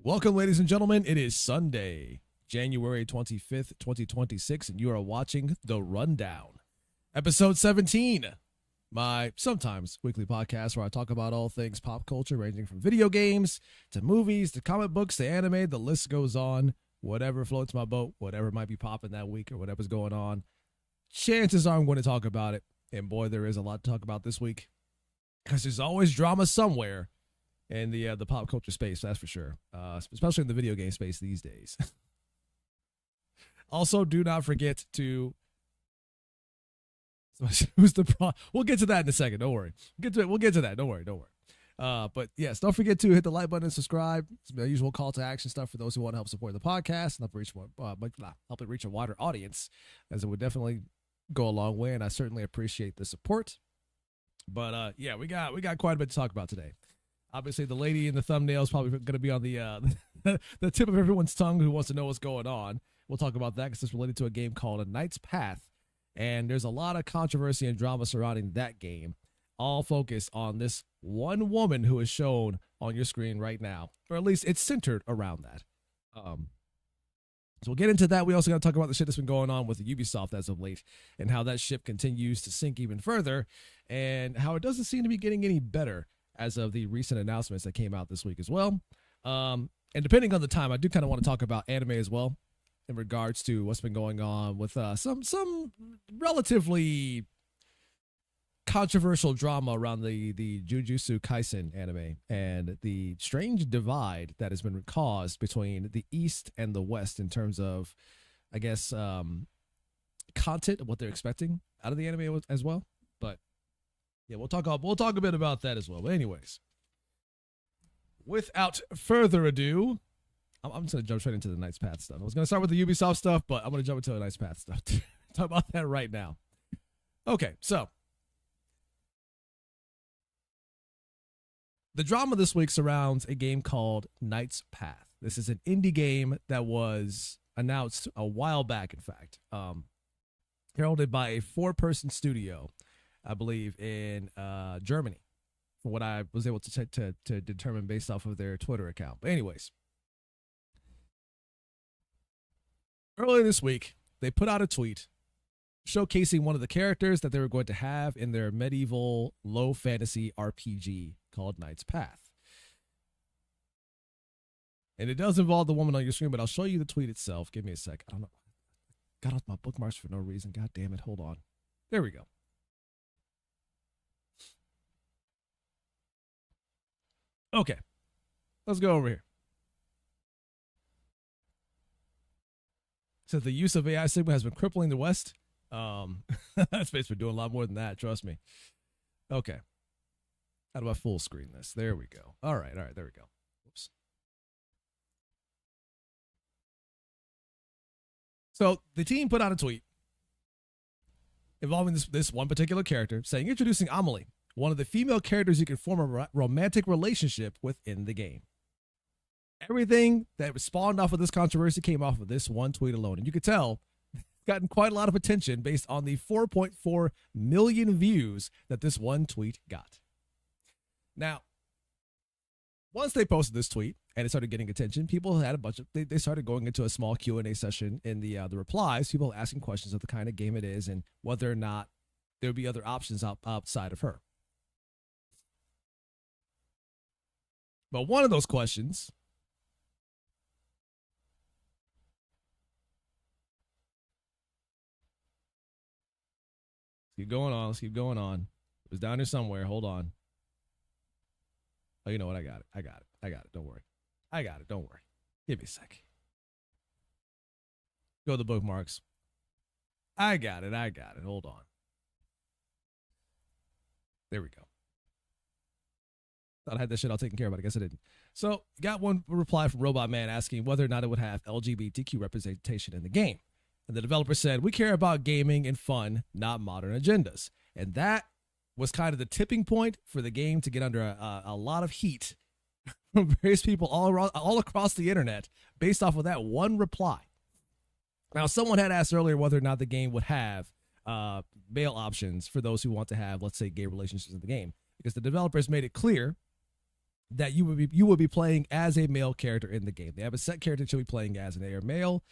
Welcome, ladies and gentlemen. It is Sunday, January 25th, 2026, and you are watching The Rundown, episode 17, my sometimes weekly podcast where I talk about all things pop culture, ranging from video games to movies to comic books to anime. The list goes on. Whatever floats my boat, whatever might be popping that week or whatever's going on, chances are I'm going to talk about it. And boy, there is a lot to talk about this week because there's always drama somewhere in the pop culture space, that's for sure, especially in the video game space these days. Also, do not forget to... Who's the pro? We'll get to that in a second. Don't worry. We'll get to that. Don't worry. But yes, don't forget to hit the like button and subscribe. It's the usual call to action stuff for those who want to help support the podcast and help it reach a wider audience, as it would definitely go a long way. And I certainly appreciate the support. But yeah, we got quite a bit to talk about today. Obviously, the lady in the thumbnail is probably going to be on the the tip of everyone's tongue who wants to know what's going on. We'll talk about that because it's related to a game called A Knight's Path. And there's a lot of controversy and drama surrounding that game, all focused on this one woman who is shown on your screen right now, or at least it's centered around that. So we'll get into that. We also got to talk about the shit that's been going on with Ubisoft as of late and how that ship continues to sink even further and how it doesn't seem to be getting any better as of the recent announcements that came out this week as well. And depending on the time, I do kind of want to talk about anime as well in regards to what's been going on with some relatively controversial drama around the Jujutsu Kaisen anime and the strange divide that has been caused between the East and the West in terms of, I guess, content of what they're expecting out of the anime as well. But yeah, we'll talk a bit about that as well. But anyways, without further ado, I'm just going to jump straight into the Knight's Path stuff. I was going to start with the Ubisoft stuff, but I'm going to jump into the Knight's Path stuff. Talk about that right now. Okay, so the drama this week surrounds a game called Knight's Path. This is an indie game that was announced a while back, in fact, heralded by a 4-person studio, I believe, in Germany, from what I was able to determine based off of their Twitter account. But anyways, earlier this week, they put out a tweet showcasing one of the characters that they were going to have in their medieval low fantasy RPG called Knight's Path. And it does involve the woman on your screen, but I'll show you the tweet itself. Give me a sec. I don't know. Got off my bookmarks for no reason. God damn it. Hold on. There we go. Okay. Let's go over here. Says the use of AI Sigma has been crippling the West. Space been doing a lot more than that, trust me. Okay. How do I full screen this? There we go. All right, there we go. Whoops. So the team put out a tweet involving this one particular character, saying, introducing Amelie, one of the female characters you can form a romantic relationship with in the game. Everything that spawned off of this controversy came off of this one tweet alone. And you could tell it's gotten quite a lot of attention based on the 4.4 million views that this one tweet got. Now, once they posted this tweet and it started getting attention, people had a bunch of, they started going into a small Q&A session in the replies, people asking questions of the kind of game it is and whether or not there would be other options outside of her. But one of those questions Let's keep going on. It was down here somewhere. Hold on. Oh, you know what? I got it. Don't worry. Don't worry. Give me a sec. Go to the bookmarks. I got it. Hold on. There we go. Thought I had this shit all taken care of, but I guess I didn't. So, got one reply from Robot Man asking whether or not it would have LGBTQ representation in the game. And the developer said, we care about gaming and fun, not modern agendas. And that was kind of the tipping point for the game to get under a lot of heat from various people all across the internet based off of that one reply. Now, someone had asked earlier whether or not the game would have male options for those who want to have, let's say, gay relationships in the game. Because the developers made it clear that you would be playing as a male character in the game. They have a set character that you'll be playing as, and they are male.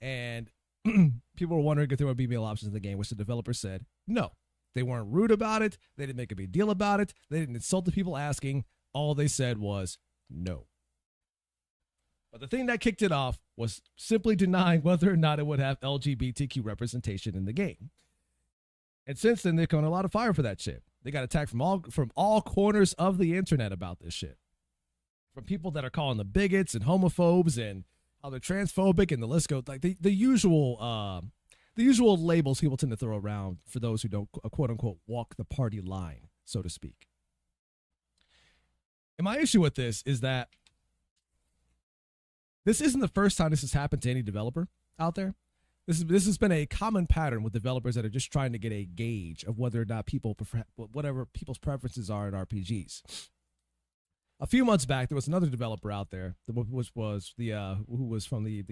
And people were wondering if there would be male options in the game, which the developer said no. They weren't rude about it. They didn't make a big deal about it. They didn't insult the people asking. All they said was no. But the thing that kicked it off was simply denying whether or not it would have LGBTQ representation in the game. And since then, they've gotten a lot of fire for that shit. They got attacked from all corners of the internet about this shit. From people that are calling them bigots and homophobes and how they're transphobic, and the list goes, like the usual labels people tend to throw around for those who don't, quote unquote, walk the party line, so to speak. And my issue with this is that this isn't the first time this has happened to any developer out there. This has been a common pattern with developers that are just trying to get a gauge of whether or not people prefer, whatever people's preferences are in RPGs. A few months back, there was another developer out there, which was who was from the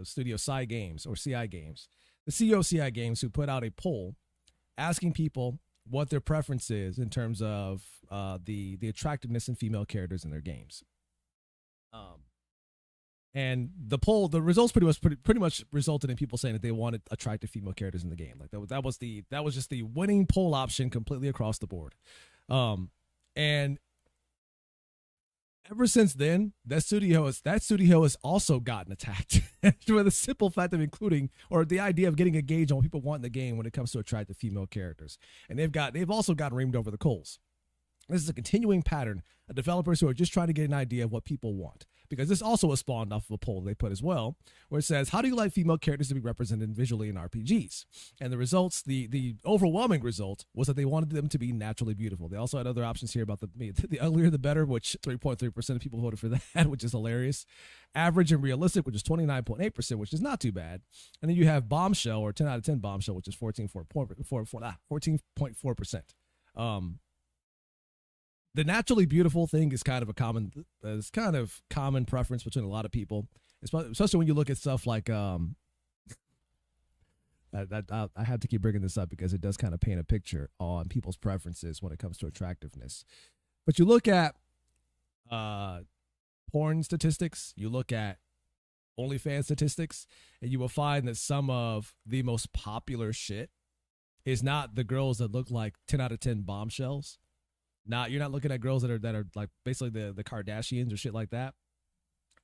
studio CI Games or CI Games, the CEO of CI Games, who put out a poll asking people what their preference is in terms of the attractiveness in female characters in their games. And the results pretty much resulted in people saying that they wanted attractive female characters in the game. Like that was just the winning poll option completely across the board. And ever since then, that studio has also gotten attacked for the simple fact of including, or the idea of getting a gauge on what people want in the game when it comes to attractive female characters. And they've also gotten reamed over the coals. This is a continuing pattern of developers who are just trying to get an idea of what people want. Because this also was spawned off of a poll they put as well, where it says, how do you like female characters to be represented visually in RPGs? And the results, the overwhelming result was that they wanted them to be naturally beautiful. They also had other options here about the uglier the better, which 3.3% of people voted for that, which is hilarious. Average and realistic, which is 29.8%, which is not too bad. And then you have bombshell, or 10 out of 10 bombshell, which is 14.4%. The naturally beautiful thing is kind of common preference between a lot of people, especially when you look at stuff like I have to keep bringing this up because it does kind of paint a picture on people's preferences when it comes to attractiveness. But you look at porn statistics, you look at OnlyFans statistics, and you will find that some of the most popular shit is not the girls that look like 10 out of 10 bombshells. You're not looking at girls that are like basically the Kardashians or shit like that.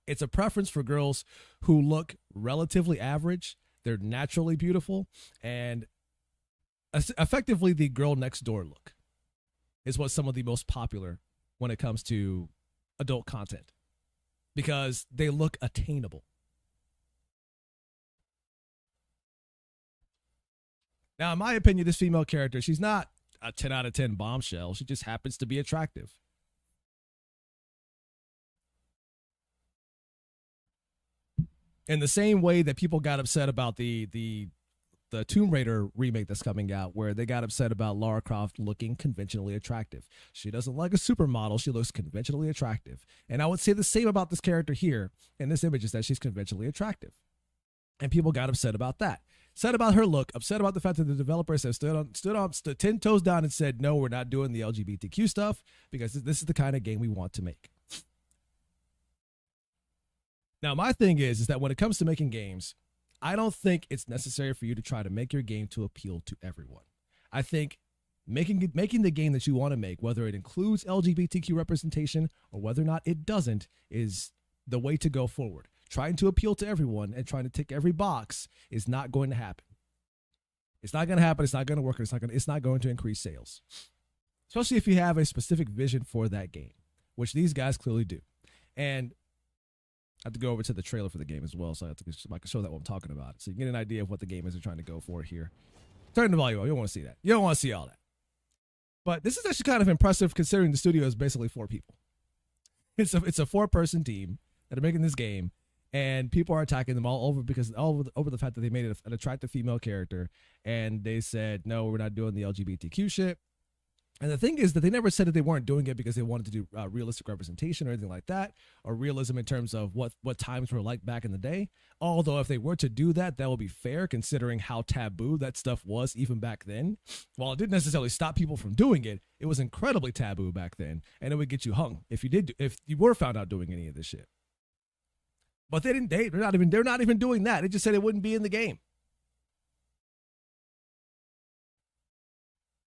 It's a preference for girls who look relatively average. They're naturally beautiful, and effectively the girl next door look is what's some of the most popular when it comes to adult content, because they look attainable. Now, in my opinion, this female character, she's not a 10 out of 10 bombshell. She just happens to be attractive. In the same way that people got upset about the Tomb Raider remake that's coming out, where they got upset about Lara Croft looking conventionally attractive. She doesn't like a supermodel. She looks conventionally attractive. And I would say the same about this character here in this image, is that she's conventionally attractive. And people got upset about that. Upset about her look, upset about the fact that the developers have stood 10 toes down and said, no, we're not doing the LGBTQ stuff because this is the kind of game we want to make. Now, my thing is that when it comes to making games, I don't think it's necessary for you to try to make your game to appeal to everyone. I think making the game that you want to make, whether it includes LGBTQ representation or whether or not it doesn't, is the way to go forward. Trying to appeal to everyone and trying to tick every box is not going to happen. It's not going to happen. It's not going to work. It's not going to increase sales, especially if you have a specific vision for that game, which these guys clearly do. And I have to go over to the trailer for the game as well, so I can show that what I'm talking about, so you can get an idea of what the game is they're trying to go for here. Turn the volume up. You don't want to see that. You don't want to see all that. But this is actually kind of impressive considering the studio is basically 4 people. It's a 4-person team that are making this game. And people are attacking them all over the fact that they made an attractive female character, and they said, no, we're not doing the LGBTQ shit. And the thing is that they never said that they weren't doing it because they wanted to do realistic representation or anything like that, or realism in terms of what times were like back in the day. Although if they were to do that, that would be fair considering how taboo that stuff was even back then. While it didn't necessarily stop people from doing it, it was incredibly taboo back then, and it would get you hung if you were found out doing any of this shit. But they didn't. They're not even doing that. They just said it wouldn't be in the game.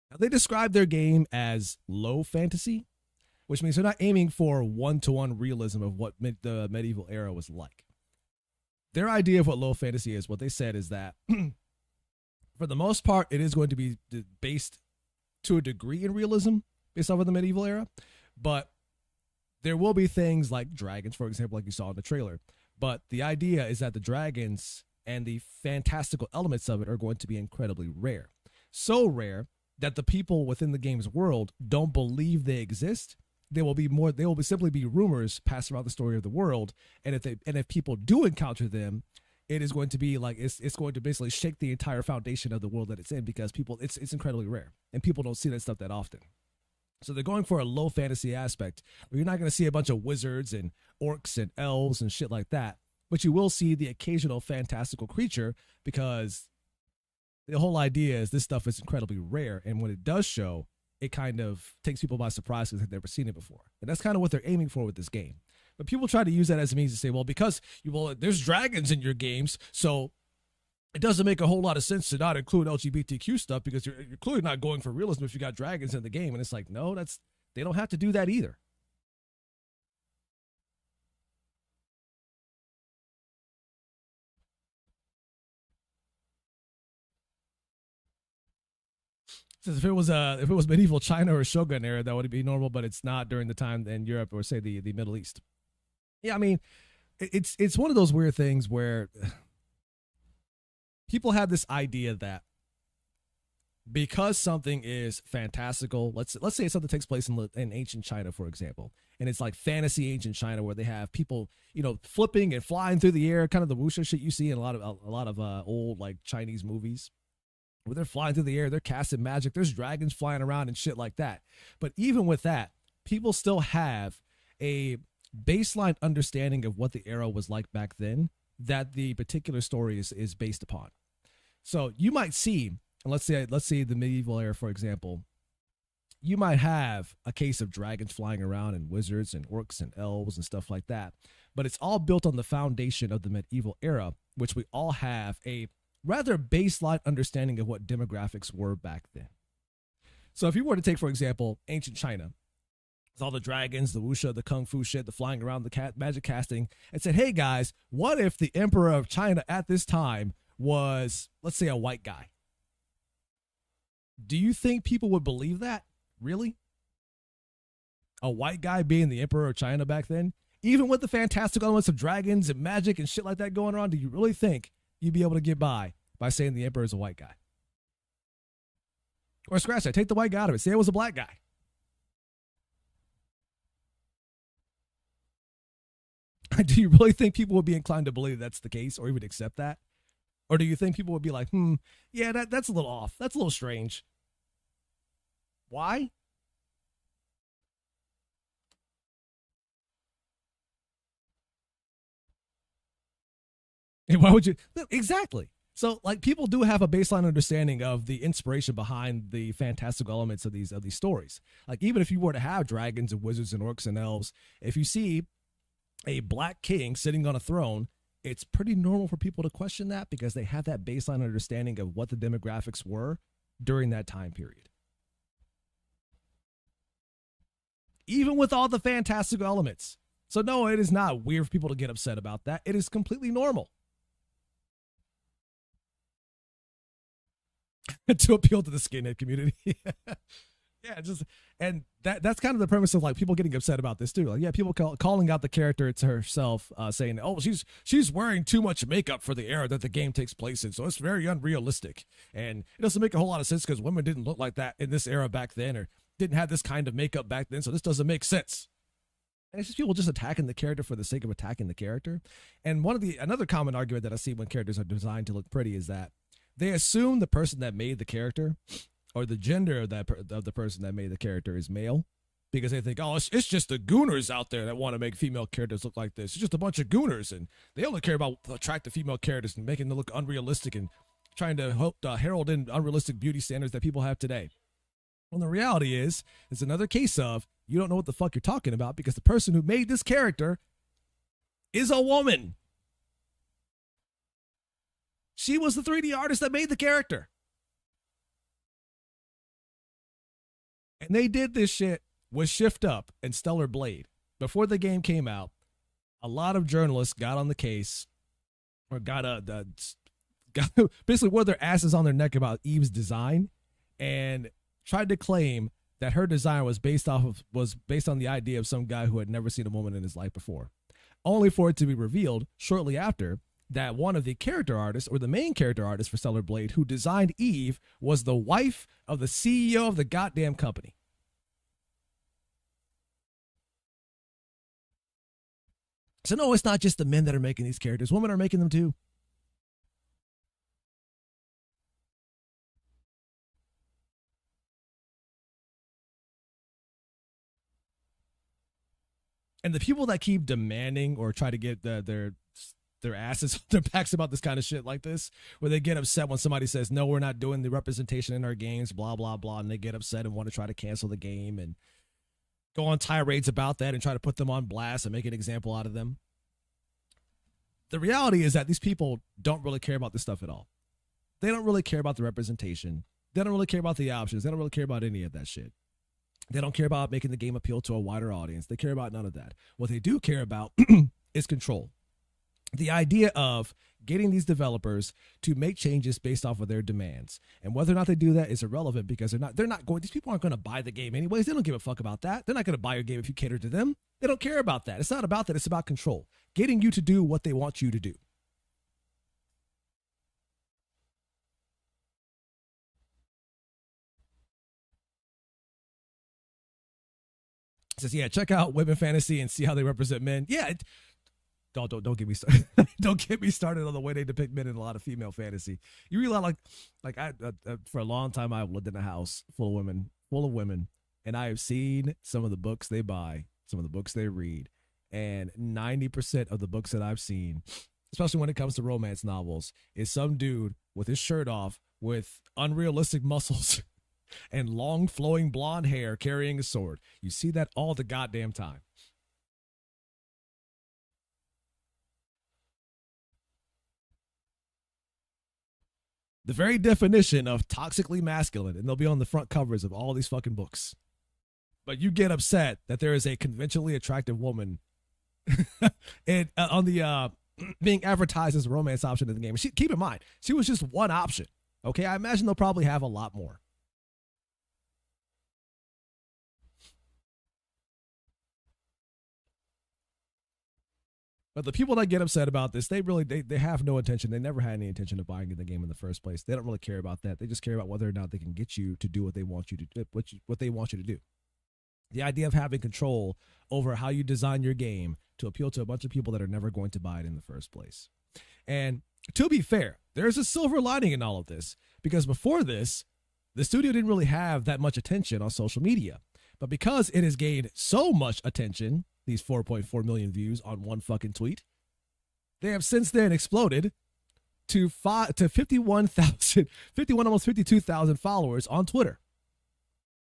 Now, they describe their game as low fantasy, which means they're not aiming for one-to-one realism of what the medieval era was like. Their idea of what low fantasy is, what they said is that for the most part, it is going to be based to a degree in realism based off of the medieval era, but there will be things like dragons, for example, like you saw in the trailer. But the idea is that the dragons and the fantastical elements of it are going to be incredibly rare. So rare that the people within the game's world don't believe they exist. They will simply be rumors passed around the story of the world. And if people do encounter them, it is going to be like it's going to basically shake the entire foundation of the world that it's in, because it's incredibly rare and people don't see that stuff that often. So they're going for a low fantasy aspect where you're not going to see a bunch of wizards and orcs and elves and shit like that, but you will see the occasional fantastical creature, because the whole idea is this stuff is incredibly rare, and when it does show, it kind of takes people by surprise because they've never seen it before. And that's kind of what they're aiming for with this game. But people try to use that as a means to say, well, because there's dragons in your games, so it doesn't make a whole lot of sense to not include LGBTQ stuff, because you're clearly not going for realism if you got dragons in the game. And it's like, no, they don't have to do that either. Since if it was medieval China or Shogun era, that would be normal, but it's not during the time in Europe or say the Middle East. Yeah, I mean, it's one of those weird things where people have this idea that because something is fantastical, let's say something takes place in ancient China, for example, and it's like fantasy ancient China where they have people, flipping and flying through the air, kind of the wuxia shit you see in a lot of old like Chinese movies, where they're flying through the air, they're casting magic, there's dragons flying around and shit like that. But even with that, people still have a baseline understanding of what the era was like back then that the particular story is based upon. So you might see, and let's say the medieval era, for example, you might have a case of dragons flying around and wizards and orcs and elves and stuff like that. But it's all built on the foundation of the medieval era, which we all have a rather baseline understanding of what demographics were back then. So if you were to take, for example, ancient China, with all the dragons, the wuxia, the kung fu shit, the flying around, the magic casting, and said, hey guys, what if the emperor of China at this time was, let's say, a white guy? Do you think people would believe that? Really? A white guy being the emperor of China back then? Even with the fantastic elements of dragons and magic and shit like that going on, do you really think you'd be able to get by saying the emperor is a white guy? Or scratch that, take the white guy out of it, say it was a black guy. Do you really think people would be inclined to believe that's the case or even accept that? Or do you think people would be like, yeah, that's a little off. That's a little strange. Why? And why would you? Exactly. So, like, people do have a baseline understanding of the inspiration behind the fantastical elements of these stories. Like, even if you were to have dragons and wizards and orcs and elves, if you see a black king sitting on a throne, it's pretty normal for people to question that because they have that baseline understanding of what the demographics were during that time period. Even with all the fantastical elements. So, no, it is not weird for people to get upset about that. It is completely normal. To appeal to the skinhead community. Yeah, and that's kind of the premise of like people getting upset about this too. Like, yeah, people calling out the character to herself, saying, "Oh, she's wearing too much makeup for the era that the game takes place in, so it's very unrealistic, and it doesn't make a whole lot of sense because women didn't look like that in this era back then, or didn't have this kind of makeup back then, so this doesn't make sense." And it's just people just attacking the character for the sake of attacking the character. And another common argument that I see when characters are designed to look pretty is that they assume the person that made the character or the gender of of the person that made the character is male, because they think, oh, it's just the gooners out there that want to make female characters look like this. It's just a bunch of gooners, and they only care about attractive female characters and making them look unrealistic and trying to herald in unrealistic beauty standards that people have today. Well, the reality is, it's another case of you don't know what the fuck you're talking about, because the person who made this character is a woman. She was the 3D artist that made the character. And they did this shit with Shift Up and Stellar Blade. Before the game came out, a lot of journalists got on the case, or got basically wore their asses on their neck about Eve's design, and tried to claim that her design was based on the idea of some guy who had never seen a woman in his life before, only for it to be revealed shortly after that one of the character artists, or the main character artist for Stellar Blade, who designed Eve, was the wife of the CEO of the goddamn company. So no, it's not just the men that are making these characters. Women are making them too. And the people that keep demanding or try to get their asses on their backs about this kind of shit like this, where they get upset when somebody says, no, we're not doing the representation in our games, blah, blah, blah, and they get upset and want to try to cancel the game and go on tirades about that and try to put them on blast and make an example out of them. The reality is that these people don't really care about this stuff at all. They don't really care about the representation. They don't really care about the options. They don't really care about any of that shit. They don't care about making the game appeal to a wider audience. They care about none of that. What they do care about is control. The idea of getting these developers to make changes based off of their demands, and whether or not they do that is irrelevant, because these people aren't going to buy the game anyways. They don't give a fuck about that. They're not going to buy your game if you cater to them. They don't care about that. It's not about that. It's about control, getting you to do what they want you to do. It says, yeah, check out Women Fantasy and see how they represent men. Yeah, don't get me started. Don't get me started on the way they depict men in a lot of female fantasy. You realize, like I for a long time I've lived in a house full of women, and I have seen some of the books they buy, some of the books they read, and 90% of the books that I've seen, especially when it comes to romance novels, is some dude with his shirt off, with unrealistic muscles, and long flowing blonde hair, carrying a sword. You see that all the goddamn time. The very definition of toxically masculine, and they'll be on the front covers of all these fucking books. But you get upset that there is a conventionally attractive woman and on the being advertised as a romance option in the game. Keep in mind, she was just one option. Okay, I imagine they'll probably have a lot more. But the people that get upset about this, they have no intention. They never had any intention of buying the game in the first place. They don't really care about that. They just care about whether or not they can get you to do what they want you to do. What they want you to do. The idea of having control over how you design your game to appeal to a bunch of people that are never going to buy it in the first place. And to be fair, there's a silver lining in all of this, because before this, the studio didn't really have that much attention on social media. But because it has gained so much attention, these 4.4 million views on one fucking tweet, they have since then exploded to 51,000, almost 52,000 followers on Twitter,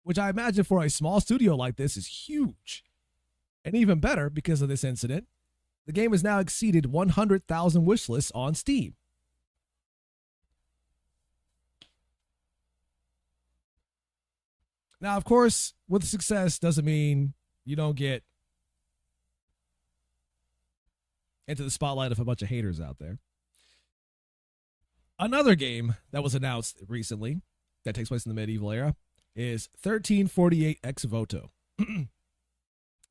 which I imagine for a small studio like this is huge. And even better, because of this incident, the game has now exceeded 100,000 wish lists on Steam. Now, of course, with success doesn't mean you don't get into the spotlight of a bunch of haters out there. Another game that was announced recently that takes place in the medieval era is 1348 Ex Voto.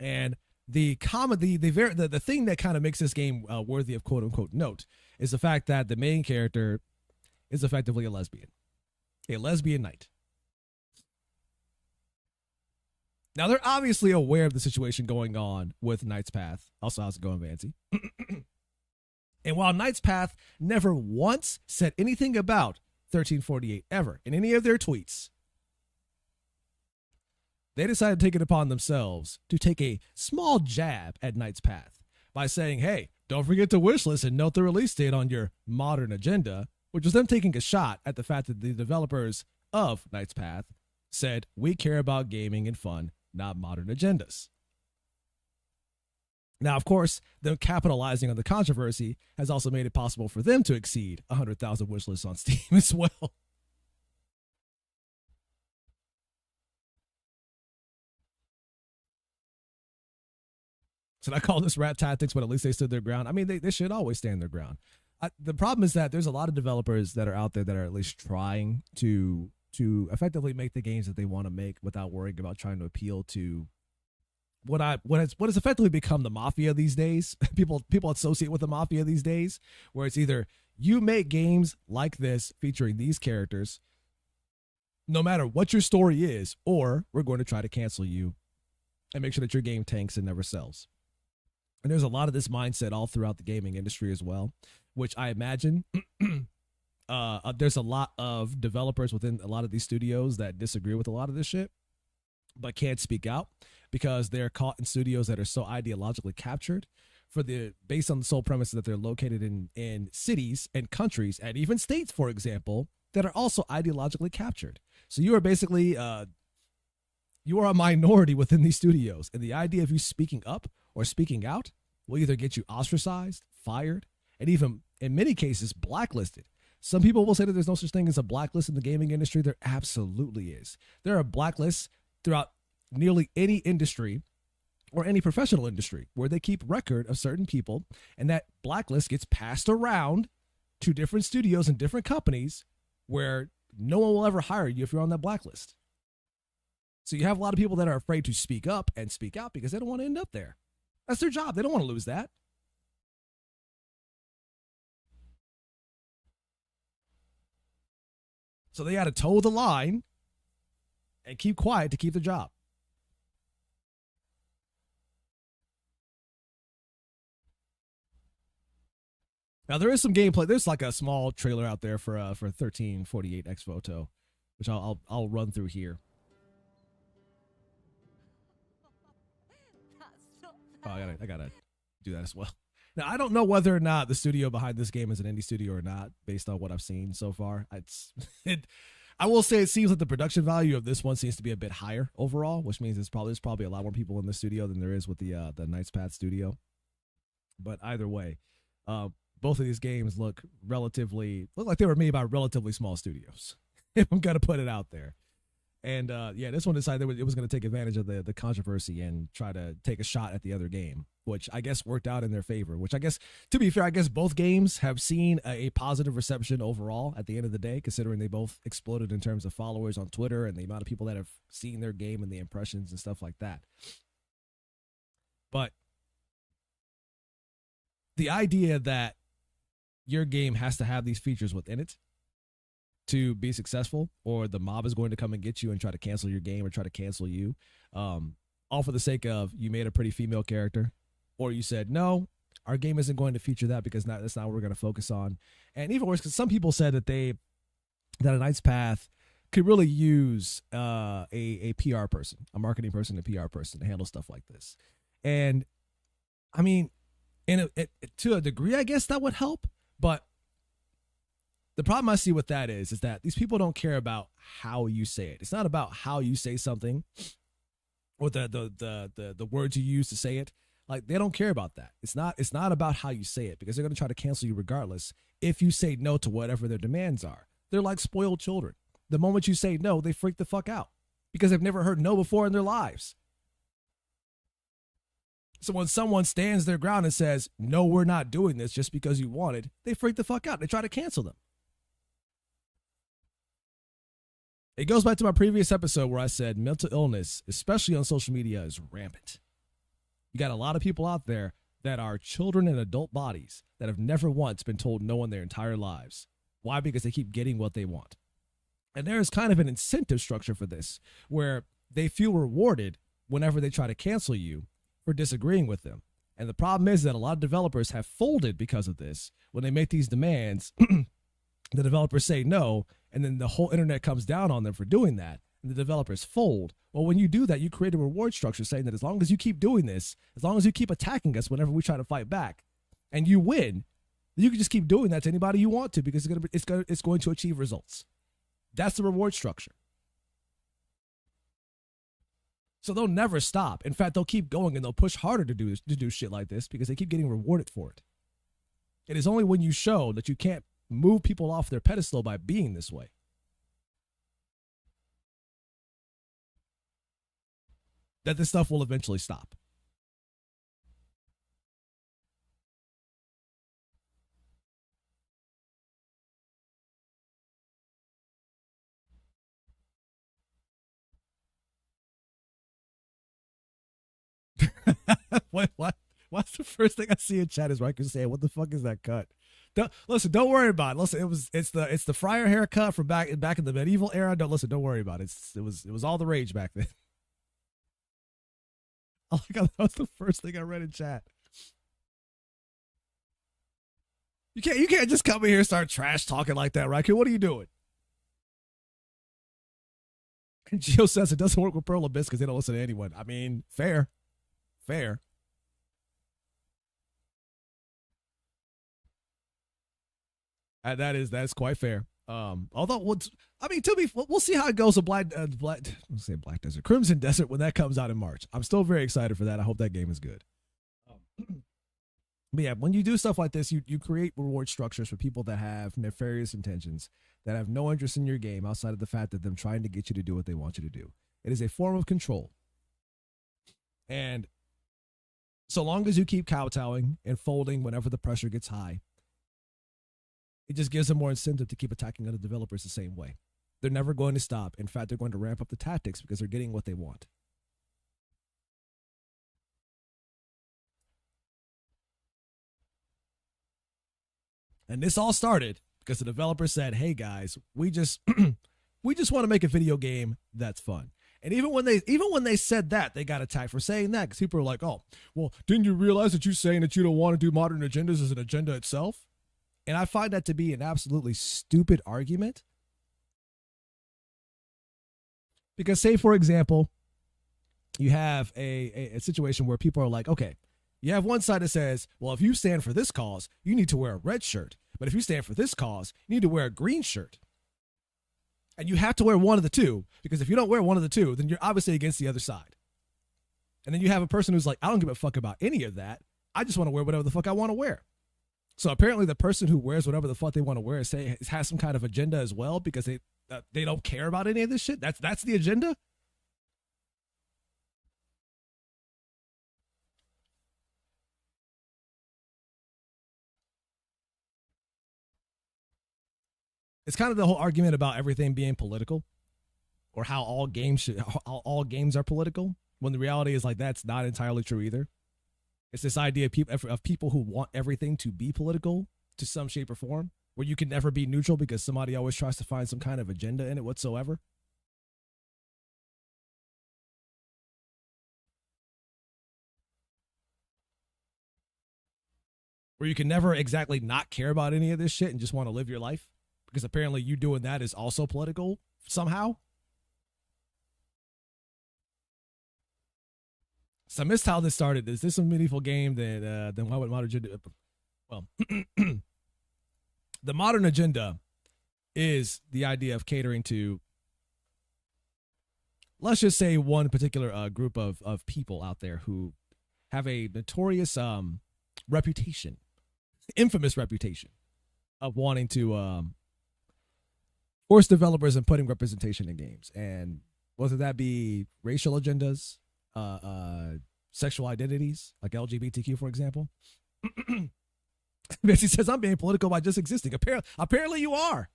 And the thing that kind of makes this game worthy of quote unquote note is the fact that the main character is effectively a lesbian knight. Now, they're obviously aware of the situation going on with Knight's Path. Also, how's it going, Vancy? And while Knight's Path never once said anything about 1348 ever in any of their tweets, they decided to take it upon themselves to take a small jab at Knight's Path by saying, hey, don't forget to wishlist and note the release date on your modern agenda, which was them taking a shot at the fact that the developers of Knight's Path said, we care about gaming and fun, not modern agendas. Now, of course, them capitalizing on the controversy has also made it possible for them to exceed 100,000 wish lists on Steam as well. Should I call this rat tactics, but at least they stood their ground? I mean, they should always stand their ground. The problem is that there's a lot of developers that are out there that are at least trying to effectively make the games that they want to make without worrying about trying to appeal to what has effectively become the mafia these days. People associate with the mafia these days, where it's either you make games like this featuring these characters, no matter what your story is, or we're going to try to cancel you and make sure that your game tanks and never sells. And there's a lot of this mindset all throughout the gaming industry as well, which I imagine there's a lot of developers within a lot of these studios that disagree with a lot of this shit, but can't speak out because they're caught in studios that are so ideologically captured based on the sole premise that they're located in cities and countries and even states, for example, that are also ideologically captured. So you are basically you are a minority within these studios, and the idea of you speaking up or speaking out will either get you ostracized, fired, and even in many cases blacklisted. Some people will say that there's no such thing as a blacklist in the gaming industry. There absolutely is. There are blacklists throughout nearly any industry or any professional industry where they keep record of certain people, and that blacklist gets passed around to different studios and different companies where no one will ever hire you if you're on that blacklist. So you have a lot of people that are afraid to speak up and speak out because they don't want to end up there. That's their job. They don't want to lose that. So they had to toe the line and keep quiet to keep their job. Now there is some gameplay. There's like a small trailer out there for 1348 X Photo, which I'll run through here. Oh, I gotta do that as well. Now I don't know whether or not the studio behind this game is an indie studio or not, based on what I've seen so far. I will say it seems like the production value of this one seems to be a bit higher overall, which means there's probably a lot more people in the studio than there is with the Knight's Path studio. But either way, both of these games look like they were made by relatively small studios. If I'm gonna put it out there. And yeah, this one decided it was going to take advantage of the controversy and try to take a shot at the other game, which I guess worked out in their favor. Which I guess, to be fair, I guess both games have seen a positive reception overall at the end of the day, considering they both exploded in terms of followers on Twitter and the amount of people that have seen their game and the impressions and stuff like that. But the idea that your game has to have these features within it to be successful, or the mob is going to come and get you and try to cancel your game or try to cancel you, all for the sake of you made a pretty female character, or you said, no, our game isn't going to feature that because that's not what we're going to focus on. And even worse, because some people said that a Knight's Path could really use a PR person, a marketing person, a PR person to handle stuff like this. And I mean, to a degree, I guess that would help, but the problem I see with that is that these people don't care about how you say it. It's not about how you say something or the words you use to say it. Like, they don't care about that. It's not about how you say it, because they're going to try to cancel you regardless if you say no to whatever their demands are. They're like spoiled children. The moment you say no, they freak the fuck out because they've never heard no before in their lives. So when someone stands their ground and says, no, we're not doing this just because you wanted, they freak the fuck out. They try to cancel them. It goes back to my previous episode where I said mental illness, especially on social media, is rampant. You got a lot of people out there that are children in adult bodies that have never once been told no in their entire lives. Why? Because they keep getting what they want. And there is kind of an incentive structure for this, where they feel rewarded whenever they try to cancel you for disagreeing with them. And the problem is that a lot of developers have folded because of this. When they make these demands, the developers say no, and then the whole internet comes down on them for doing that. and the developers fold. Well, when you do that, you create a reward structure saying that as long as you keep doing this, as long as you keep attacking us whenever we try to fight back, and you win, you can just keep doing that to anybody you want to because it's going to achieve results. That's the reward structure. So they'll never stop. In fact, they'll keep going and they'll push harder to do shit like this because they keep getting rewarded for it. It is only when you show that you can't move people off their pedestal by being this way that this stuff will eventually stop. What? What's the first thing I see in chat is Riker saying, "What the fuck is that cut?" Listen, don't worry about it. Listen, it's the friar haircut from back in the medieval era. Don't worry about it. It was all the rage back then. Oh my god, that was the first thing I read in chat. You can't just come in here and start trash talking like that, Riker. What are you doing? And Gio says it doesn't work with Pearl Abyss because they don't listen to anyone. I mean, fair. That's quite fair. Although we'll see how it goes with Black Desert, Crimson Desert when that comes out in March. I'm still very excited for that. I hope that game is good. But yeah, when you do stuff like this, you create reward structures for people that have nefarious intentions, that have no interest in your game outside of the fact that them trying to get you to do what they want you to do. It is a form of control. And so long as you keep kowtowing and folding whenever the pressure gets high, it just gives them more incentive to keep attacking other developers the same way. They're never going to stop. In fact, they're going to ramp up the tactics because they're getting what they want. And this all started because the developer said, "Hey guys, we just want to make a video game that's fun." And even when they said that, they got attacked for saying that because people are like, "Oh, well, didn't you realize that you're saying that you don't want to do modern agendas as an agenda itself?" And I find that to be an absolutely stupid argument. Because say, for example, you have a situation where people are like, okay, you have one side that says, well, if you stand for this cause, you need to wear a red shirt. But if you stand for this cause, you need to wear a green shirt. And you have to wear one of the two, because if you don't wear one of the two, then you're obviously against the other side. And then you have a person who's like, I don't give a fuck about any of that. I just want to wear whatever the fuck I want to wear. So apparently the person who wears whatever the fuck they want to wear has some kind of agenda as well because they don't care about any of this shit. That's the agenda. It's kind of the whole argument about everything being political, or how all games are political. When the reality is like that's not entirely true either. It's this idea of people who want everything to be political to some shape or form, where you can never be neutral because somebody always tries to find some kind of agenda in it whatsoever. Where you can never exactly not care about any of this shit and just want to live your life because apparently you doing that is also political somehow. So I missed how this started. Is this a medieval game? Then why would modern agenda? Well, the modern agenda is the idea of catering to, let's just say, one particular group of people out there who have a notorious reputation, infamous reputation of wanting to force developers and putting representation in games, and whether that be racial agendas, sexual identities like LGBTQ, for example. She says I'm being political by just existing. Apparently you are.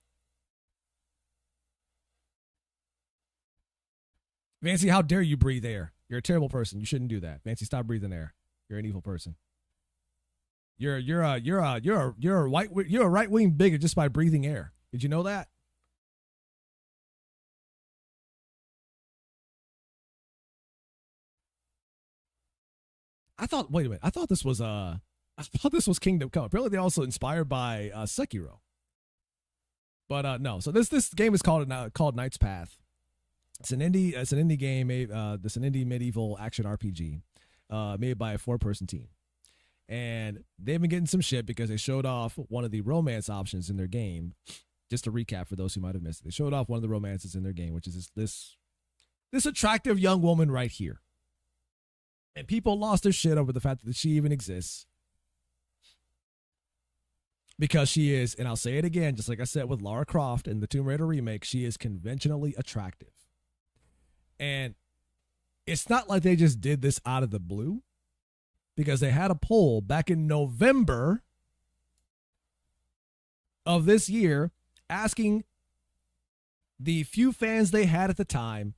Fancy, how dare you breathe air? You're a terrible person. You shouldn't do that. Fancy, stop breathing air. You're an evil person. You're a right wing bigot just by breathing air. Did you know that? Wait a minute. I thought this was Kingdom Come. Apparently they're also inspired by Sekiro. But no. So this game is called Knight's Path. It's an indie game made. It's an indie medieval action RPG, made by a 4-person team, and they've been getting some shit because they showed off one of the romance options in their game. Just to recap for those who might have missed it, they showed off one of the romances in their game, which is this attractive young woman right here, and people lost their shit over the fact that she even exists. Because she is, and I'll say it again, just like I said with Lara Croft in the Tomb Raider remake, she is conventionally attractive. And it's not like they just did this out of the blue, because they had a poll back in November of this year asking the few fans they had at the time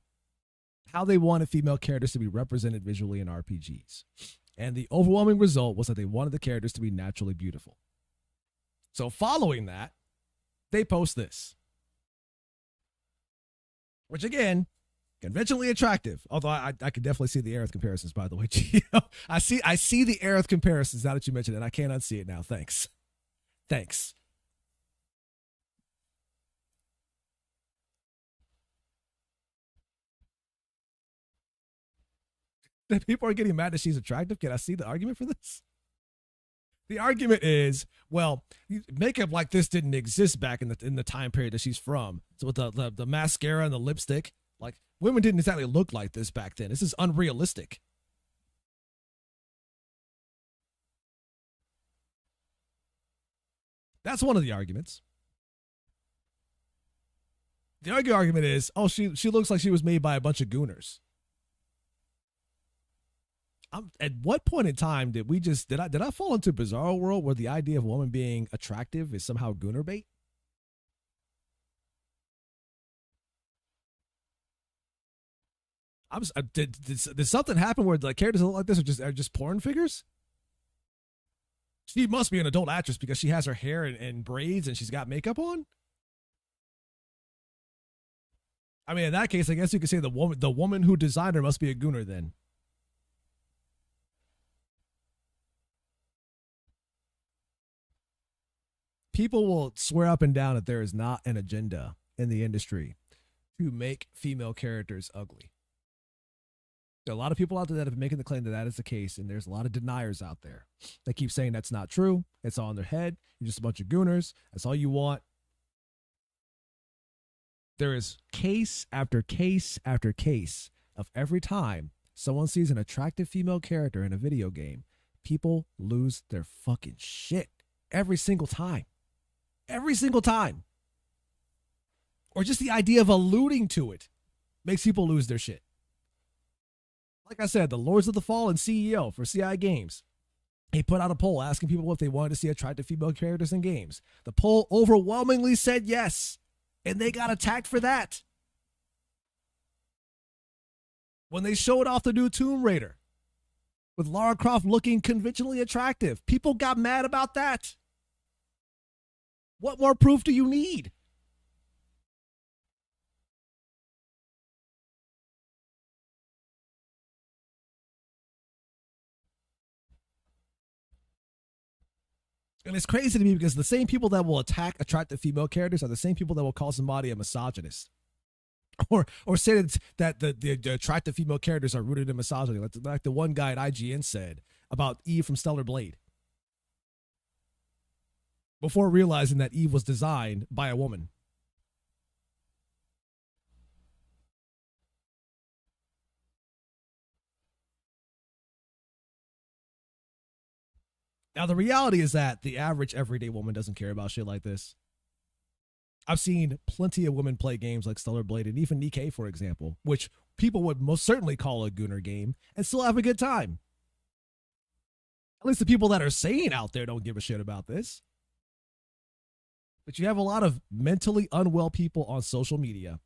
how they wanted female characters to be represented visually in RPGs. And the overwhelming result was that they wanted the characters to be naturally beautiful. So following that, they post this, which again, conventionally attractive. Although I can definitely see the Aerith comparisons, by the way. I see the Aerith comparisons now that you mentioned it, and I can't unsee it now. Thanks. People are getting mad that she's attractive. Can I see the argument for this? The argument is, well, makeup like this didn't exist back in the time period that she's from. So with the mascara and the lipstick, like, women didn't exactly look like this back then. This is unrealistic. That's one of the arguments. The argument is, oh, she looks like she was made by a bunch of gooners. At what point in time did I fall into a bizarre world where the idea of a woman being attractive is somehow gooner bait? Did something happen where the characters look like this are just porn figures? She must be an adult actress because she has her hair in braids and she's got makeup on. I mean, in that case, I guess you could say the woman who designed her must be a gooner then. People will swear up and down that there is not an agenda in the industry to make female characters ugly. There are a lot of people out there that have been making the claim that that is the case, and there's a lot of deniers out there that keep saying that's not true. It's all in their head. You're just a bunch of gooners. That's all you want. There is case after case after case of every time someone sees an attractive female character in a video game, people lose their fucking shit every single time. Every single time. Or just the idea of alluding to it makes people lose their shit. Like I said, the Lords of the Fallen CEO for CI Games, he put out a poll asking people if they wanted to see attractive female characters in games. The poll overwhelmingly said yes, and they got attacked for that. When they showed off the new Tomb Raider with Lara Croft looking conventionally attractive, people got mad about that. What more proof do you need? And it's crazy to me because the same people that will attack attractive female characters are the same people that will call somebody a misogynist. Or say that the attractive female characters are rooted in misogyny. Like the one guy at IGN said about Eve from Stellar Blade. Before realizing that Eve was designed by a woman. Now, the reality is that the average everyday woman doesn't care about shit like this. I've seen plenty of women play games like Stellar Blade and even Nikkei, for example, which people would most certainly call a gooner game, and still have a good time. At least the people that are saying out there don't give a shit about this. But you have a lot of mentally unwell people on social media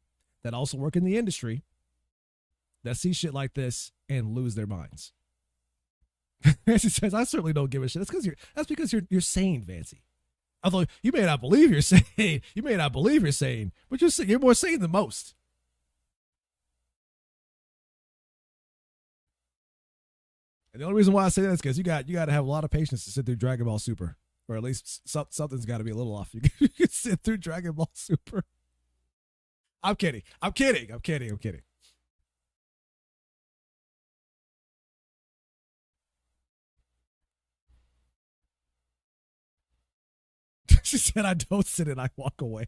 that also work in the industry that see shit like this and lose their minds. Fancy says, I certainly don't give a shit. That's because you're sane, Fancy. Although you may not believe you're sane, but you're more sane than most. And the only reason why I say that is because you got to have a lot of patience to sit through Dragon Ball Super, or at least something's got to be a little off. You can sit through Dragon Ball Super. I'm kidding. She said, I don't sit it, I walk away.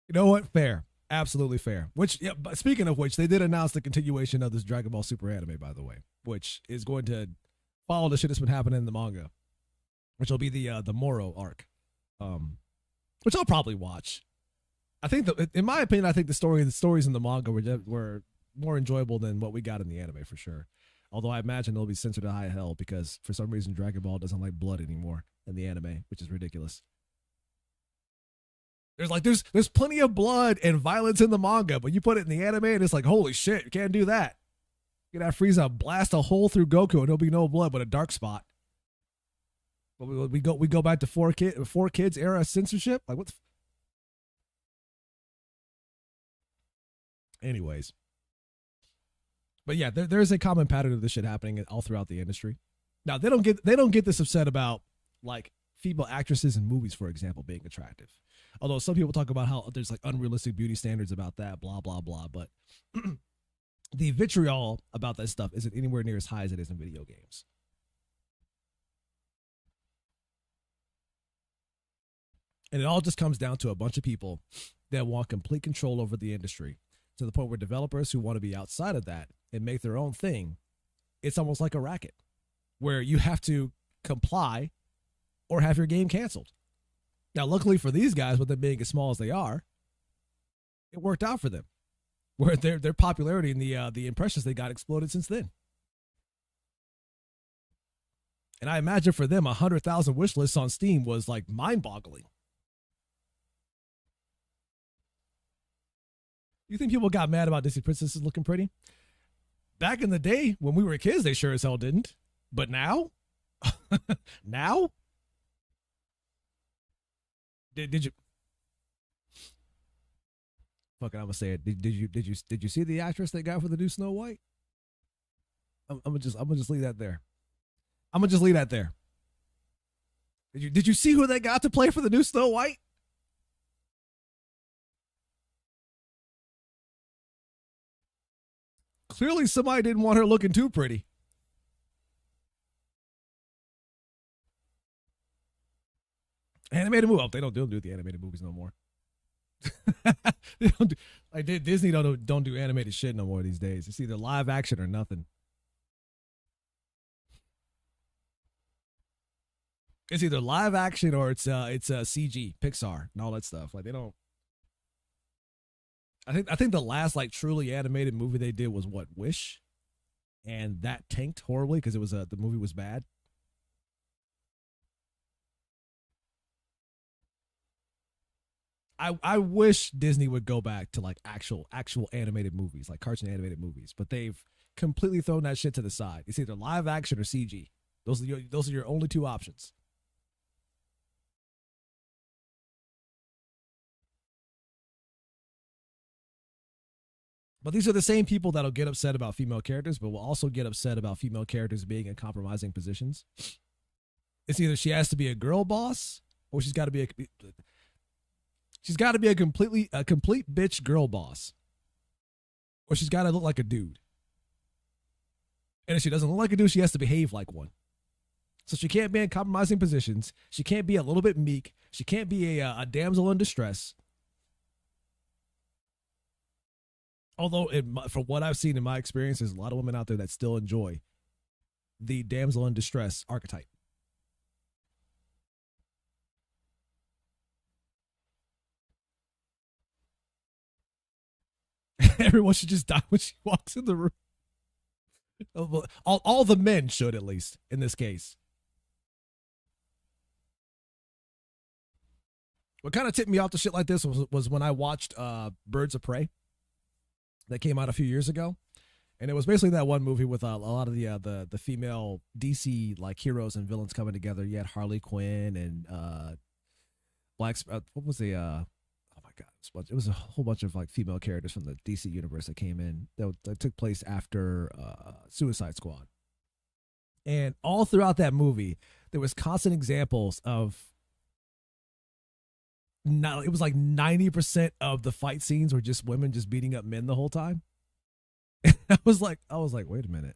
You know what? Fair. Absolutely fair. Which, yeah, but speaking of which, they did announce the continuation of this Dragon Ball Super anime, by the way, which is going to follow the shit that's been happening in the manga, which will be the Moro arc, which I'll probably watch. I think, in my opinion, I think the stories in the manga were more enjoyable than what we got in the anime for sure. Although I imagine it'll be censored to high hell because for some reason Dragon Ball doesn't like blood anymore in the anime, which is ridiculous. There's plenty of blood and violence in the manga, but you put it in the anime and it's like, holy shit, you can't do that. You can have Frieza blast a hole through Goku and there'll be no blood but a dark spot. But we go back to four kids era censorship. Like what? Anyways, but yeah, there's a common pattern of this shit happening all throughout the industry. Now they don't get this upset about like female actresses in movies, for example, being attractive. Although some people talk about how there's like unrealistic beauty standards about that, blah, blah, blah. But the vitriol about that stuff isn't anywhere near as high as it is in video games. And it all just comes down to a bunch of people that want complete control over the industry to the point where developers who want to be outside of that and make their own thing, it's almost like a racket where you have to comply or have your game canceled. Now, luckily for these guys, with them being as small as they are, it worked out for them, where their popularity and the impressions they got exploded since then. And I imagine for them, 100,000 wish lists on Steam was like mind-boggling. You think people got mad about Disney princesses looking pretty? Back in the day when we were kids, they sure as hell didn't. But now, now. Did you? Fucking, I'm gonna say it. Did you see the actress they got for the new Snow White? I'm gonna just leave that there. I'm gonna just leave that there. Did you see who they got to play for the new Snow White? Clearly, somebody didn't want her looking too pretty. Animated movie. Oh, they don't do the animated movies no more. They don't do, like Disney don't do animated shit no more these days. It's either live action or nothing. It's either live action or it's CG, Pixar, and all that stuff. Like they don't. I think the last like truly animated movie they did was what, Wish, and that tanked horribly because it was the movie was bad. I wish Disney would go back to like actual animated movies, like cartoon animated movies, but they've completely thrown that shit to the side. It's either live action or CG. Those are your only two options. But these are the same people that'll get upset about female characters, but will also get upset about female characters being in compromising positions. It's either she has to be a girl boss or she's got to be a complete bitch girl boss, or she's got to look like a dude. And if she doesn't look like a dude, she has to behave like one. So she can't be in compromising positions. She can't be a little bit meek. She can't be a damsel in distress. Although, from what I've seen in my experience, there's a lot of women out there that still enjoy the damsel in distress archetype. Everyone should just die when she walks in the room. All the men should, at least, in this case. What kind of tipped me off to shit like this was when I watched Birds of Prey that came out a few years ago. And it was basically that one movie with a lot of the female DC like heroes and villains coming together. You had Harley Quinn and what was the oh my god, it was a whole bunch of like female characters from the DC universe that came in that took place after Suicide Squad. And all throughout that movie, there was constant examples of it was like 90% of the fight scenes were just women just beating up men the whole time. I was like, wait a minute.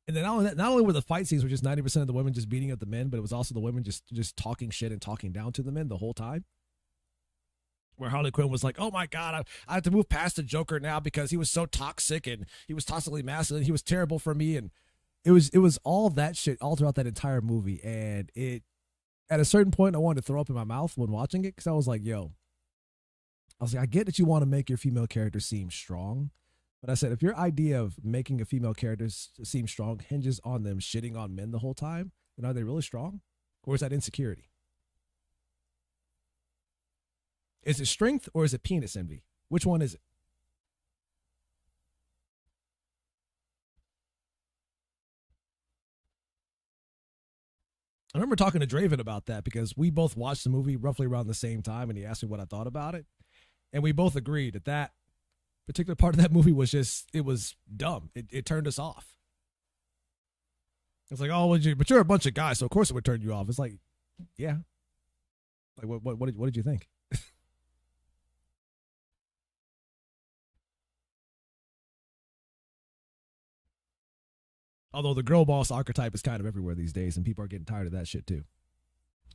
And then not only were the fight scenes were just 90% of the women just beating up the men, but it was also the women just talking shit and talking down to the men the whole time. Where Harley Quinn was like, "Oh my god, I have to move past the Joker now because he was so toxic and he was toxically masculine. He was terrible for me." And it was all that shit all throughout that entire movie. And it at a certain point, I wanted to throw up in my mouth when watching it because I was like, "Yo," I was like, "I get that you want to make your female character seem strong." But I said, if your idea of making a female character seem strong hinges on them shitting on men the whole time, then are they really strong? Or is that insecurity? Is it strength or is it penis envy? Which one is it? I remember talking to Draven about that because we both watched the movie roughly around the same time, and he asked me what I thought about it. And we both agreed that particular part of that movie was it was dumb. It turned us off. It's like, oh, but you're a bunch of guys, so of course it would turn you off. It's like, yeah. Like, what did you think? Although the girl boss archetype is kind of everywhere these days, and people are getting tired of that shit too.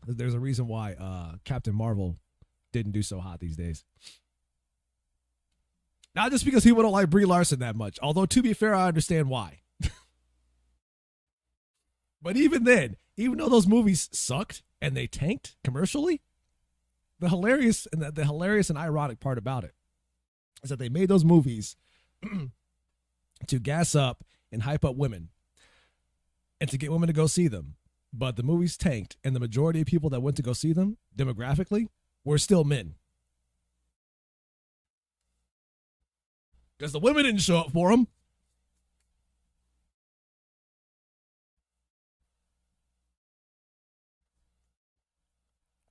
There's a reason why Captain Marvel didn't do so hot these days. Not just because people don't like Brie Larson that much. Although, to be fair, I understand why. But even then, even though those movies sucked and they tanked commercially, the hilarious and ironic part about it is that they made those movies to gas up and hype up women and to get women to go see them. But the movies tanked, and the majority of people that went to go see them, demographically, were still men. Because the women didn't show up for them.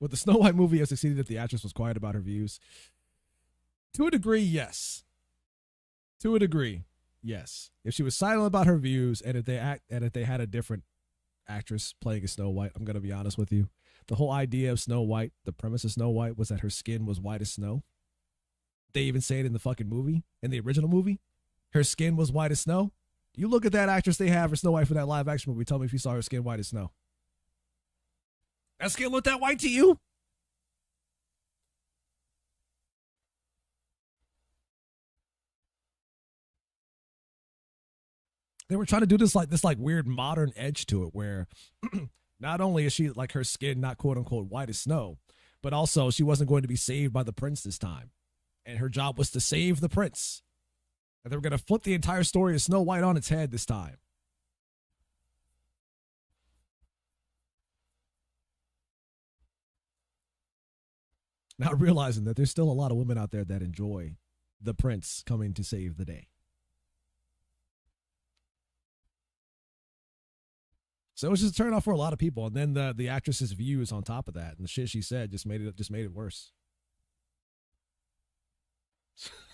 With the Snow White movie, it succeeded if the actress was quiet about her views. To a degree, yes. To a degree, yes. If she was silent about her views, and if they had a different actress playing a Snow White, I'm gonna be honest with you. The whole idea of Snow White, the premise of Snow White, was that her skin was white as snow. They even say it in the fucking movie, in the original movie. Her skin was white as snow. You look at that actress they have for Snow White for that live action movie. Tell me if you saw her skin white as snow. That skin looked that white to you? They were trying to do this weird modern edge to it where not only is she like her skin not quote unquote white as snow, but also she wasn't going to be saved by the prince this time. And her job was to save the prince. And they were going to flip the entire story of Snow White on its head this time. Not realizing that there's still a lot of women out there that enjoy the prince coming to save the day. So it was just a turn off for a lot of people. And then the actress's views on top of that and the shit she said just made it worse.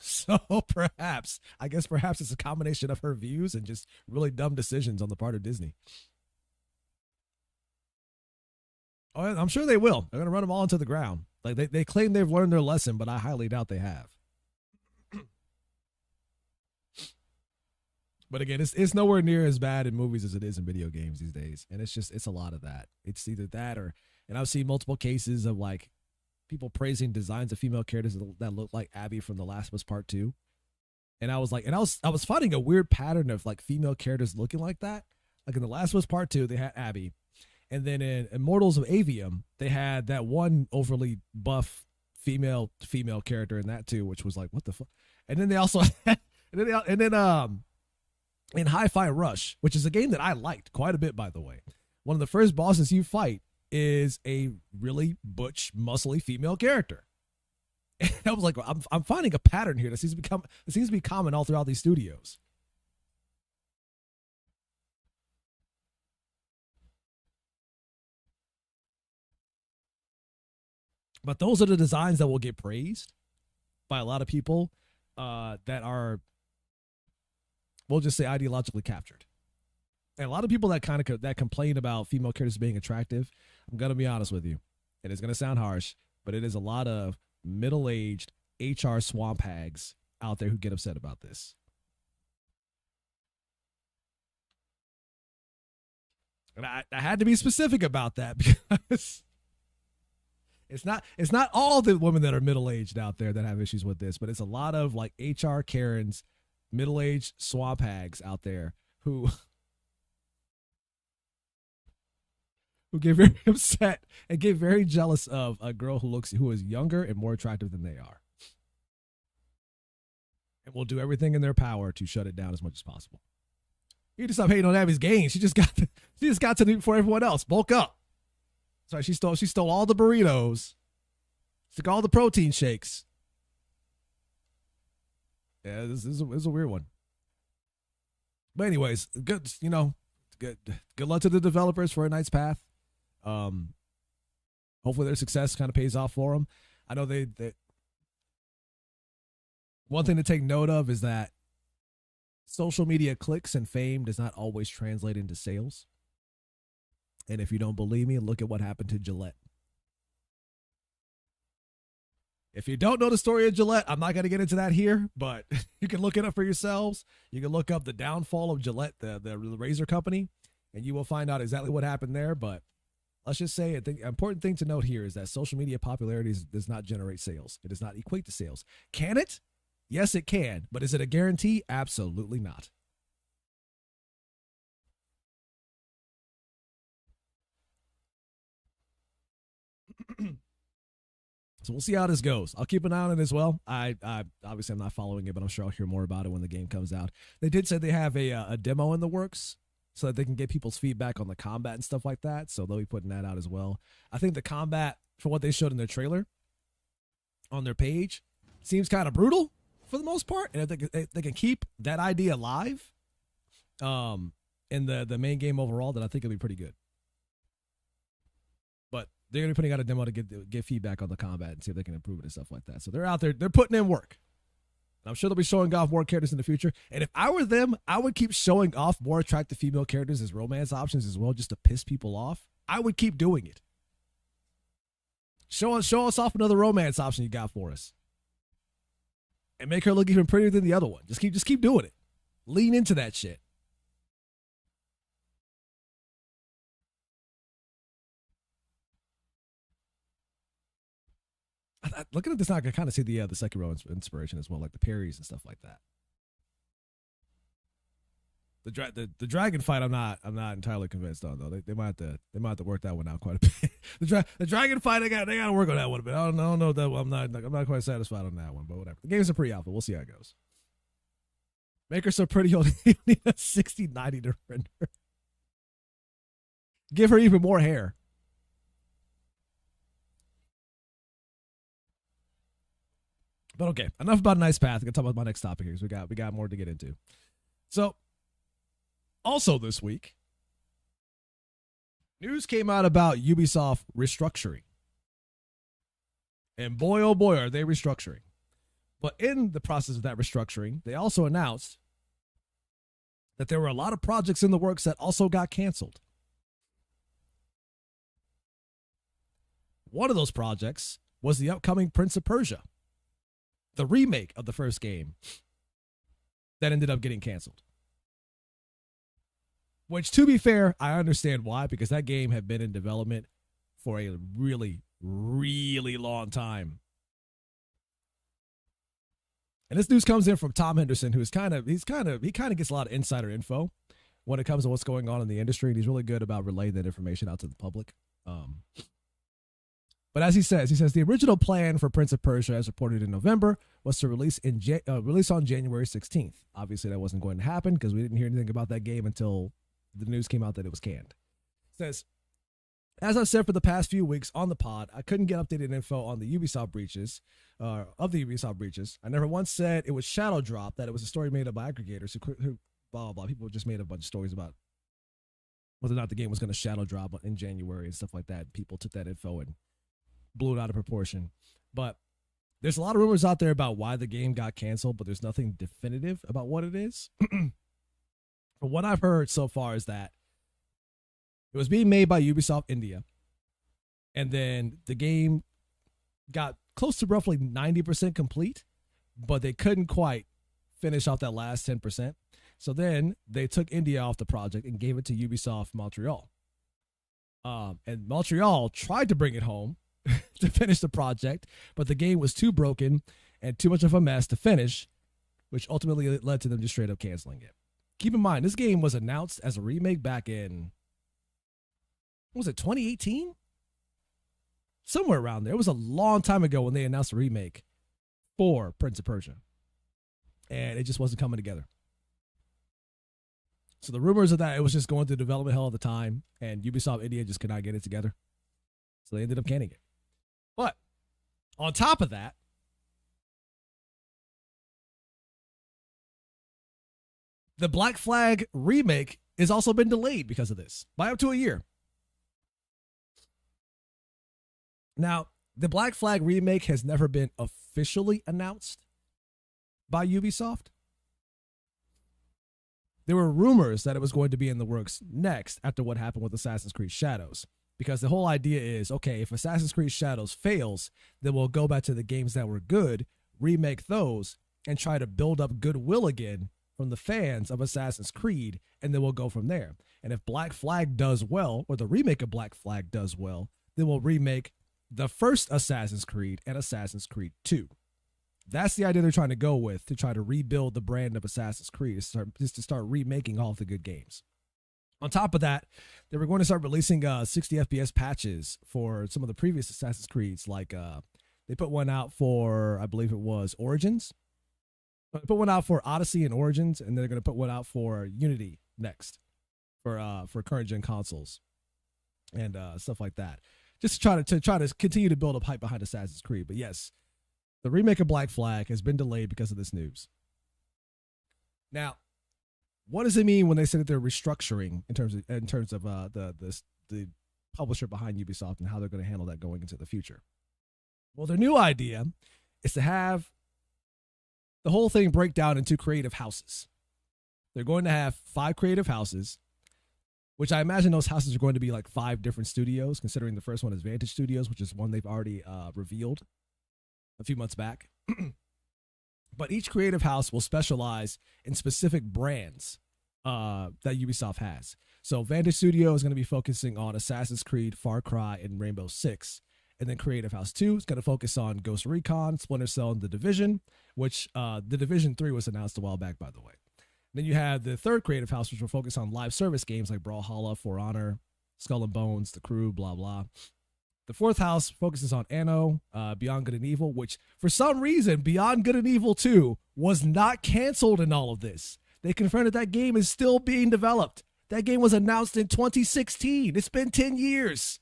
So perhaps it's a combination of her views and just really dumb decisions on the part of Disney. Oh, I'm sure they will. They're going to run them all into the ground. Like they claim they've learned their lesson, but I highly doubt they have. But again, it's nowhere near as bad in movies as it is in video games these days. And it's a lot of that. It's either that and I've seen multiple cases of like people praising designs of female characters that look like Abby from The Last of Us Part 2. And I was finding a weird pattern of like female characters looking like that. Like in The Last of Us Part 2, they had Abby. And then in Immortals of Avium, they had that one overly buff female character in that too, which was like, what the fuck? And then they also had, in Hi-Fi Rush, which is a game that I liked quite a bit, by the way. One of the first bosses you fight is a really butch, muscly female character. And I was like, I'm finding a pattern here that seems to be common all throughout these studios. But those are the designs that will get praised by a lot of people that are, we'll just say, ideologically captured. And a lot of people that that complain about female characters being attractive, I'm going to be honest with you, and it's going to sound harsh, but it is a lot of middle-aged HR swamp hags out there who get upset about this. And I had to be specific about that because it's not all the women that are middle-aged out there that have issues with this, but it's a lot of like HR Karens, middle-aged swamp hags out there who get very upset and get very jealous of a girl who is younger and more attractive than they are. And will do everything in their power to shut it down as much as possible. You need to stop hating on Abby's gains. She just got to do for everyone else. Bulk up. Sorry, she stole all the burritos. Took all the protein shakes. Yeah, this is a weird one. But anyways, good luck to the developers for A Knight's Path. Hopefully their success kind of pays off for them. I know they one thing to take note of is that social media clicks and fame does not always translate into sales. And if you don't believe me, look at what happened to Gillette. If you don't know the story of Gillette, I'm not going to get into that here, but you can look it up for yourselves. You can look up the downfall of Gillette, the razor company, and you will find out exactly what happened there. But let's just say an important thing to note here is that social media popularity does not generate sales. It does not equate to sales. Can it? Yes, it can. But is it a guarantee? Absolutely not. So we'll see how this goes. I'll keep an eye on it as well. I obviously I'm not following it, but I'm sure I'll hear more about it when the game comes out. They did say they have a demo in the works so that they can get people's feedback on the combat and stuff like that. So they'll be putting that out as well. I think the combat, for what they showed in their trailer on their page, seems kind of brutal for the most part. And if they can keep that idea alive in the main game overall, then I think it'll be pretty good. But they're going to be putting out a demo to get feedback on the combat and see if they can improve it and stuff like that. So they're out there. They're putting in work. And I'm sure they'll be showing off more characters in the future. And if I were them, I would keep showing off more attractive female characters as romance options as well, just to piss people off. I would keep doing it. Show us off another romance option you got for us. And make her look even prettier than the other one. Just keep doing it. Lean into that shit. Looking at this now, I can kind of see the Sekiro inspiration as well, like the parries and stuff like that. The dragon fight, I'm not entirely convinced on though. They might have to work that one out quite a bit. the dragon fight, they got to work on that one a bit. I don't know that I'm not quite satisfied on that one, but whatever. The game's a pre-alpha. We'll see how it goes. Make her so pretty you'll need a 6090 to render. Give her even more hair. But okay, enough about A Knight's Path. I'm gonna talk about my next topic here because we got more to get into. So, also this week, news came out about Ubisoft restructuring. And boy, oh boy, are they restructuring. But in the process of that restructuring, they also announced that there were a lot of projects in the works that also got canceled. One of those projects was the upcoming Prince of Persia, the remake of the first game that ended up getting canceled. Which, to be fair, I understand why, because that game had been in development for a really, really long time. And this news comes in from Tom Henderson, who is he kind of gets a lot of insider info when it comes to what's going on in the industry, and he's really good about relaying that information out to the public. But as he says the original plan for Prince of Persia, as reported in November, was to release on January 16th. Obviously, that wasn't going to happen because we didn't hear anything about that game until the news came out that it was canned. It says, as I've said for the past few weeks on the pod, I couldn't get updated info on the Ubisoft breaches, I never once said it was Shadow Drop, that it was a story made up by aggregators who blah, blah, blah. People just made a bunch of stories about whether or not the game was going to Shadow Drop in January and stuff like that. People took that info and blew it out of proportion. But there's a lot of rumors out there about why the game got canceled, but there's nothing definitive about what it is. From what I've heard so far is that it was being made by Ubisoft India, and then the game got close to roughly 90% complete, but they couldn't quite finish off that last 10%. So then they took India off the project and gave it to Ubisoft Montreal. And Montreal tried to bring it home to finish the project, but the game was too broken and too much of a mess to finish, which ultimately led to them just straight up canceling it. Keep in mind, this game was announced as a remake back in, what was it, 2018? Somewhere around there. It was a long time ago when they announced a remake for Prince of Persia. And it just wasn't coming together. So the rumors of that, it was just going through development hell at the time, and Ubisoft India just could not get it together. So they ended up canning it. But on top of that, the Black Flag remake has also been delayed because of this by up to a year. Now, the Black Flag remake has never been officially announced by Ubisoft. There were rumors that it was going to be in the works next after what happened with Assassin's Creed Shadows. Because the whole idea is, okay, if Assassin's Creed Shadows fails, then we'll go back to the games that were good, remake those, and try to build up goodwill again from the fans of Assassin's Creed, and then we'll go from there. And if Black Flag does well, or the remake of Black Flag does well, then we'll remake the first Assassin's Creed and Assassin's Creed 2. That's the idea they're trying to go with, to try to rebuild the brand of Assassin's Creed, just to start remaking all of the good games. On top of that, they were going to start releasing 60 FPS patches for some of the previous Assassin's Creeds. Like they put one out for, I believe it was Origins. They put one out for Odyssey and Origins, and they're going to put one out for Unity next for current gen consoles and stuff like that. Just to try to continue to build up hype behind Assassin's Creed. But yes, the remake of Black Flag has been delayed because of this news. Now, what does it mean when they say that they're restructuring in terms of the publisher behind Ubisoft and how they're going to handle that going into the future? Well, their new idea is to have the whole thing break down into creative houses. They're going to have 5 creative houses, which I imagine those houses are going to be like 5 different studios, considering the first one is Vantage Studios, which is one they've already revealed a few months back. But each creative house will specialize in specific brands that Ubisoft has. So Vantage Studio is going to be focusing on Assassin's Creed, Far Cry, and Rainbow Six. And then Creative House 2 is going to focus on Ghost Recon, Splinter Cell, and The Division, which The Division 3 was announced a while back, by the way. Then you have the third creative house, which will focus on live service games like Brawlhalla, For Honor, Skull and Bones, The Crew, blah, blah. The fourth house focuses on Anno, Beyond Good and Evil, which for some reason, Beyond Good and Evil 2 was not canceled in all of this. They confirmed that that game is still being developed. That game was announced in 2016. It's been 10 years.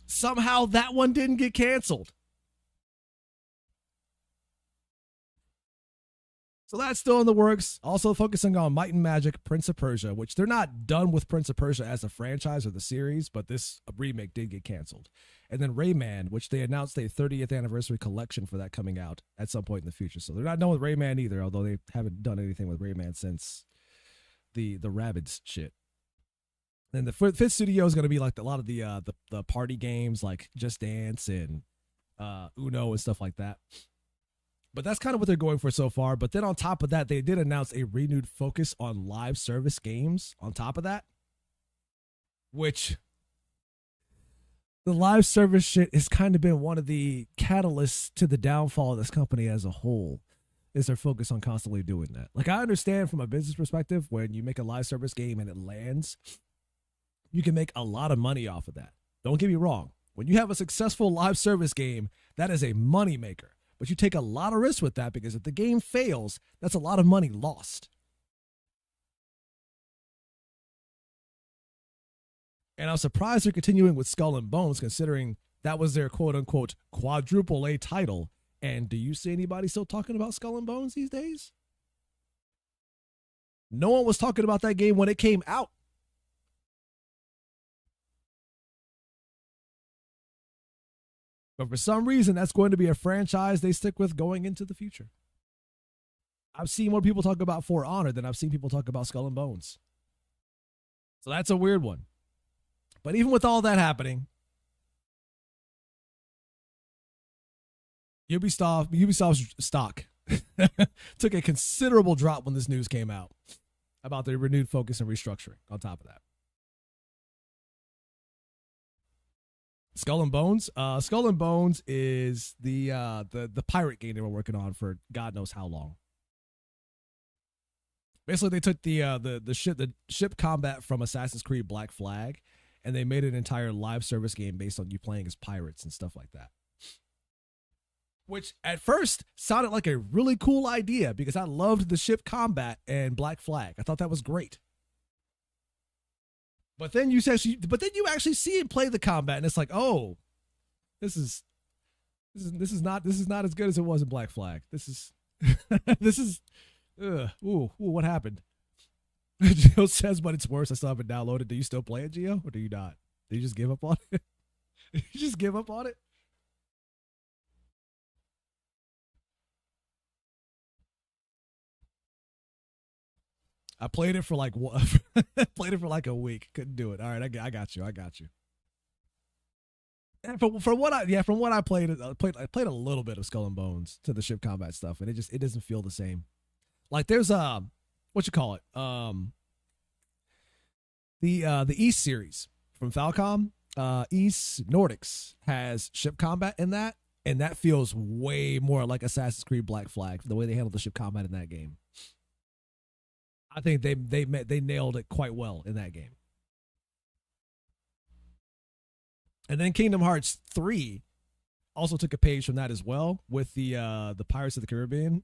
Somehow that one didn't get canceled. So that's still in the works. Also focusing on Might and Magic, Prince of Persia, which they're not done with Prince of Persia as a franchise or the series, but this remake did get canceled. And then Rayman, which they announced a 30th anniversary collection for that coming out at some point in the future. So they're not done with Rayman either, although they haven't done anything with Rayman since the Rabbids shit. Then the fifth studio is going to be like a lot of the party games like Just Dance and Uno and stuff like that. But that's kind of what they're going for so far. But then on top of that, they did announce a renewed focus on live service games on top of that, which the live service shit has kind of been one of the catalysts to the downfall of this company as a whole, is their focus on constantly doing that. Like, I understand from a business perspective, when you make a live service game and it lands, you can make a lot of money off of that. Don't get me wrong. When you have a successful live service game, that is a money maker. But you take a lot of risk with that, because if the game fails, that's a lot of money lost. And I'm surprised they're continuing with Skull and Bones, considering that was their quote-unquote quadruple A title. And do you see anybody still talking about Skull and Bones these days? No one was talking about that game when it came out. But for some reason, that's going to be a franchise they stick with going into the future. I've seen more people talk about For Honor than I've seen people talk about Skull and Bones. So that's a weird one. But even with all that happening, Ubisoft's stock took a considerable drop when this news came out. about the renewed focus and restructuring on top of that. Skull and Bones. Skull and Bones is the pirate game they were working on for God knows how long. Basically, they took the ship combat from Assassin's Creed Black Flag, and they made an entire live service game based on you playing as pirates and stuff like that. Which at first sounded like a really cool idea because I loved the ship combat and Black Flag. I thought that was great. But then you actually see him play the combat, and it's like, oh, this is not as good as it was in Black Flag. This is what happened? Gio says, but it's worse. I still haven't downloaded. Do you still play it, Gio, or do you not? Do you just give up on it? You just give up on it? I played it for like played it for like a week. Couldn't do it. All right, I got you. And from what I played, I played a little bit of Skull and Bones to the ship combat stuff, and it doesn't feel the same. Like there's what you call it, the East series from Falcom, East Nordics has ship combat in that, and that feels way more like Assassin's Creed Black Flag, the way they handle the ship combat in that game. I think they nailed it quite well in that game. And then Kingdom Hearts 3 also took a page from that as well with the Pirates of the Caribbean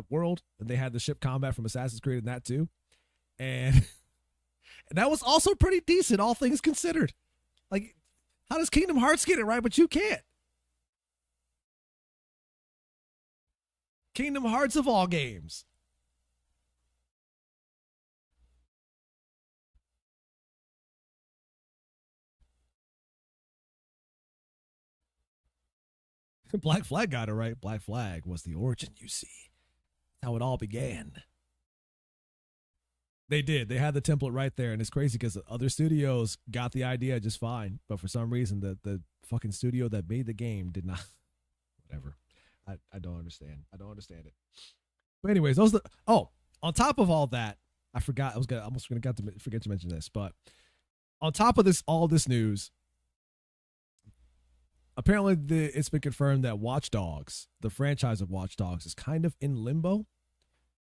world. And they had the ship combat from Assassin's Creed in that too. And that was also pretty decent, all things considered. Like, how does Kingdom Hearts get it right, but you can't? Kingdom Hearts of all games. Black Flag got it right. Black Flag was the origin, you see. How it all began. They did. They had the template right there, and it's crazy because other studios got the idea just fine, but for some reason, the fucking studio that made the game did not. Whatever. I don't understand. I don't understand it. But anyways, on top of all that, I forgot. I almost forget to mention this, but on top of all this news, apparently it's been confirmed that Watch Dogs, the franchise of Watch Dogs, is kind of in limbo.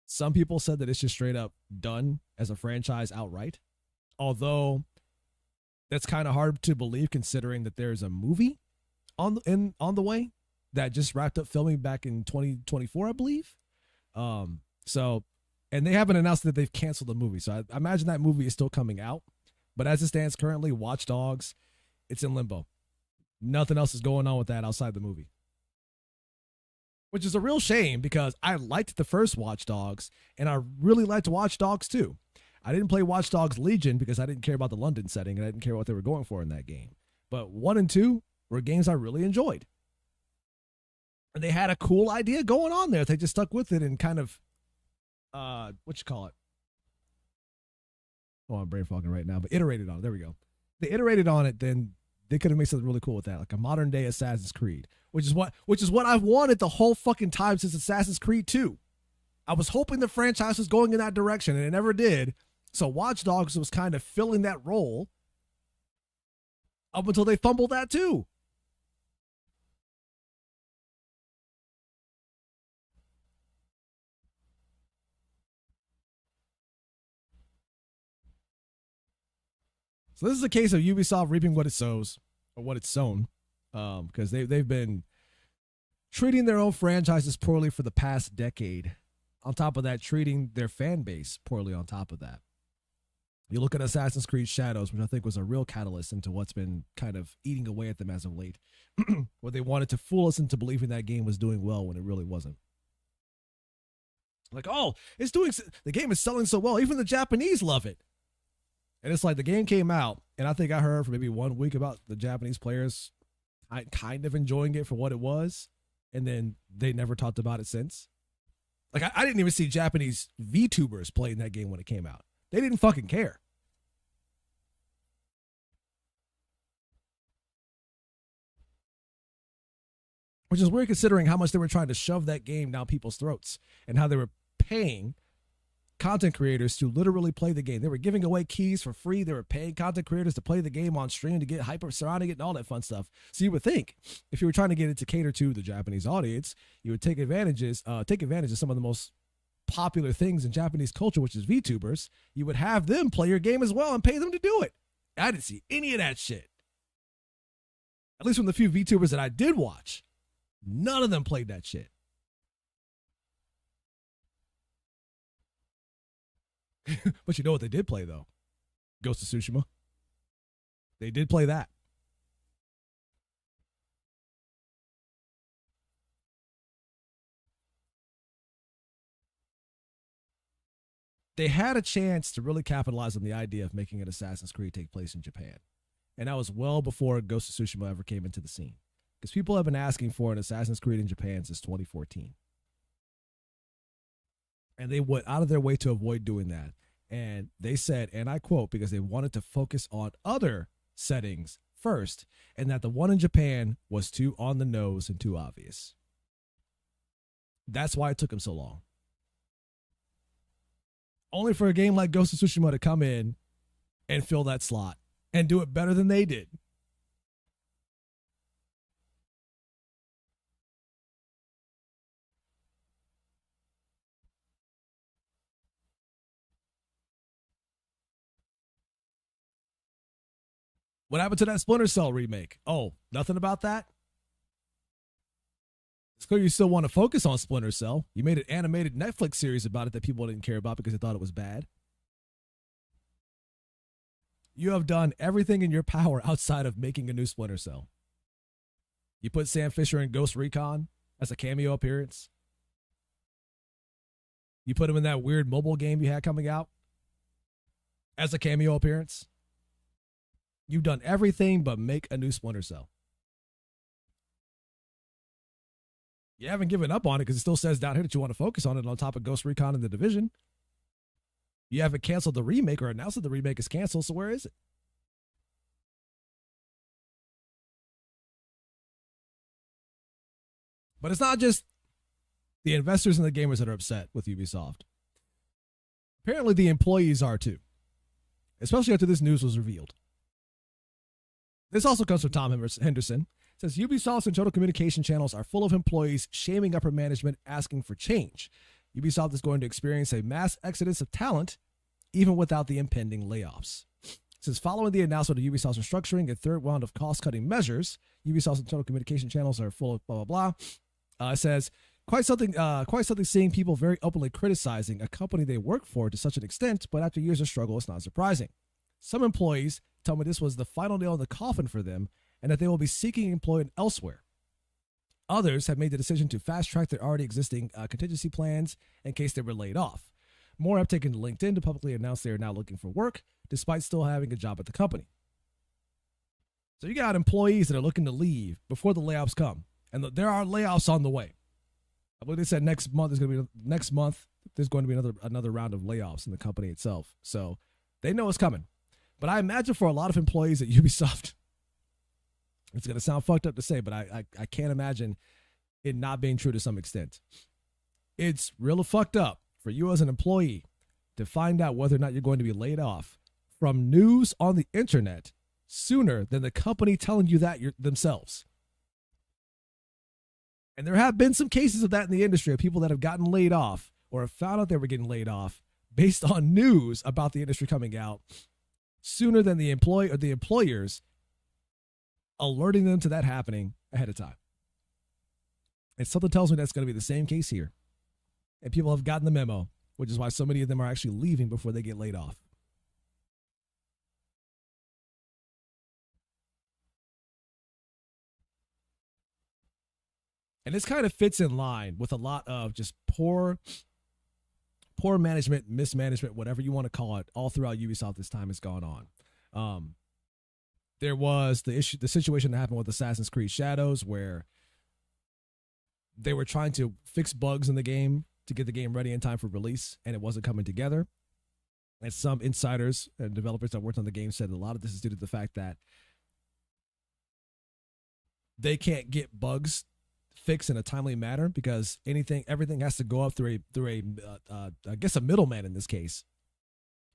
Some people said that it's just straight up done as a franchise outright. Although that's kind of hard to believe considering that there's a movie on the way that just wrapped up filming back in 2024, I believe. And they haven't announced that they've canceled the movie. So I imagine that movie is still coming out. But as it stands currently, Watch Dogs, it's in limbo. Nothing else is going on with that outside the movie. Which is a real shame because I liked the first Watch Dogs and I really liked Watch Dogs 2. I didn't play Watch Dogs Legion because I didn't care about the London setting and I didn't care what they were going for in that game. But 1 and 2 were games I really enjoyed. And they had a cool idea going on there. They just stuck with it and kind of, what you call it? Oh, I'm brain fogging right now, but iterated on it. There we go. They iterated on it, then they could have made something really cool with that, like a modern day Assassin's Creed, which is what I've wanted the whole fucking time since Assassin's Creed 2. I was hoping the franchise was going in that direction, and it never did. So Watch Dogs was kind of filling that role up until they fumbled that too. So this is a case of Ubisoft reaping what it sows, or what it's sown, because they've been treating their own franchises poorly for the past decade. On top of that, treating their fan base poorly on top of that. You look at Assassin's Creed Shadows, which I think was a real catalyst into what's been kind of eating away at them as of late, where they wanted to fool us into believing that game was doing well when it really wasn't. Like, oh, the game is selling so well, even the Japanese love it. And it's like the game came out, and I think I heard for maybe 1 week about the Japanese players kind of enjoying it for what it was, and then they never talked about it since. Like, I didn't even see Japanese VTubers playing that game when it came out. They didn't fucking care. Which is weird considering how much they were trying to shove that game down people's throats and how they were paying content creators to literally play the game. They were giving away keys for free. They were paying content creators to play the game on stream to get hyper surrounding it and all that fun stuff. So you would think if you were trying to get it to cater to the Japanese audience, you would take advantage of some of the most popular things in Japanese culture, which is VTubers. You would have them play your game as well and pay them to do it. I didn't see any of that shit. At least from the few VTubers that I did watch, none of them played that shit. But you know what they did play, though? Ghost of Tsushima. They did play that. They had a chance to really capitalize on the idea of making an Assassin's Creed take place in Japan. And that was well before Ghost of Tsushima ever came into the scene. Because people have been asking for an Assassin's Creed in Japan since 2014. And they went out of their way to avoid doing that. And they said, and I quote, because they wanted to focus on other settings first, and that the one in Japan was too on the nose and too obvious. That's why it took them so long. Only for a game like Ghost of Tsushima to come in and fill that slot and do it better than they did. What happened to that Splinter Cell remake? Oh, nothing about that? It's clear you still want to focus on Splinter Cell. You made an animated Netflix series about it that people didn't care about because they thought it was bad. You have done everything in your power outside of making a new Splinter Cell. You put Sam Fisher in Ghost Recon as a cameo appearance. You put him in that weird mobile game you had coming out as a cameo appearance. You've done everything but make a new Splinter Cell. You haven't given up on it because it still says down here that you want to focus on it on top of Ghost Recon and The Division. You haven't canceled the remake or announced that the remake is canceled, so where is it? But it's not just the investors and the gamers that are upset with Ubisoft. Apparently the employees are too, especially after this news was revealed. This also comes from Tom Henderson. It says Ubisoft's internal communication channels are full of employees shaming upper management, asking for change. Ubisoft is going to experience a mass exodus of talent, even without the impending layoffs. It says following the announcement of Ubisoft's restructuring and third round of cost-cutting measures, Ubisoft's internal communication channels are full of blah blah blah. It says quite something seeing people very openly criticizing a company they work for to such an extent, but after years of struggle, it's not surprising. Some employees tell me this was the final nail in the coffin for them and that they will be seeking employment elsewhere. Others have made the decision to fast-track their already existing contingency plans in case they were laid off. More have taken to LinkedIn to publicly announce they are now looking for work, despite still having a job at the company. So you got employees that are looking to leave before the layoffs come, and there are layoffs on the way. I believe they said next month there's going to be another round of layoffs in the company itself. So they know it's coming. But I imagine for a lot of employees at Ubisoft, it's going to sound fucked up to say, but I can't imagine it not being true to some extent. It's really fucked up for you as an employee to find out whether or not you're going to be laid off from news on the internet sooner than the company telling you that themselves. And there have been some cases of that in the industry of people that have gotten laid off or have found out they were getting laid off based on news about the industry coming out sooner than the employee or the employers alerting them to that happening ahead of time. And something tells me that's going to be the same case here. And people have gotten the memo, which is why so many of them are actually leaving before they get laid off. And this kind of fits in line with a lot of just poor management, mismanagement, whatever you want to call it, all throughout Ubisoft this time has gone on. There was the situation that happened with Assassin's Creed Shadows, where they were trying to fix bugs in the game to get the game ready in time for release, and it wasn't coming together. And some insiders and developers that worked on the game said a lot of this is due to the fact that they can't get bugs fixed in a timely manner because everything has to go up through I guess a middleman in this case,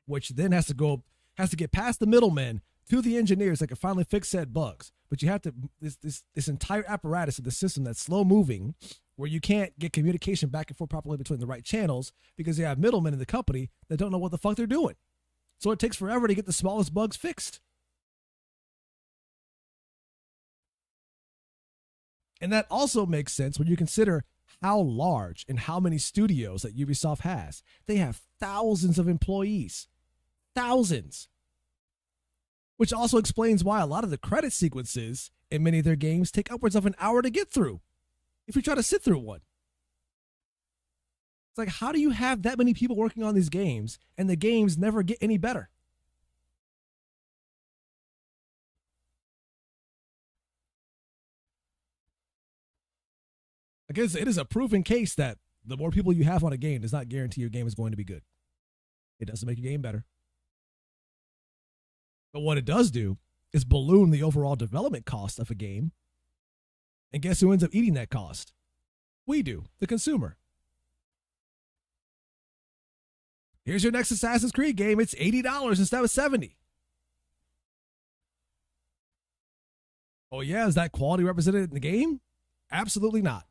which then has to get past the middleman to the engineers that can finally fix said bugs. But you have to this entire apparatus of the system that's slow moving, where you can't get communication back and forth properly between the right channels because you have middlemen in the company that don't know what the fuck they're doing. So it takes forever to get the smallest bugs fixed. And that also makes sense when you consider how large and how many studios that Ubisoft has. They have thousands of employees. Thousands. Which also explains why a lot of the credit sequences in many of their games take upwards of an hour to get through if you try to sit through one. It's like, how do you have that many people working on these games and the games never get any better? I guess it is a proven case that the more people you have on a game does not guarantee your game is going to be good. It doesn't make your game better. But what it does do is balloon the overall development cost of a game. And guess who ends up eating that cost? We do, the consumer. Here's your next Assassin's Creed game. It's $80 instead of $70. Oh yeah, is that quality represented in the game? Absolutely not.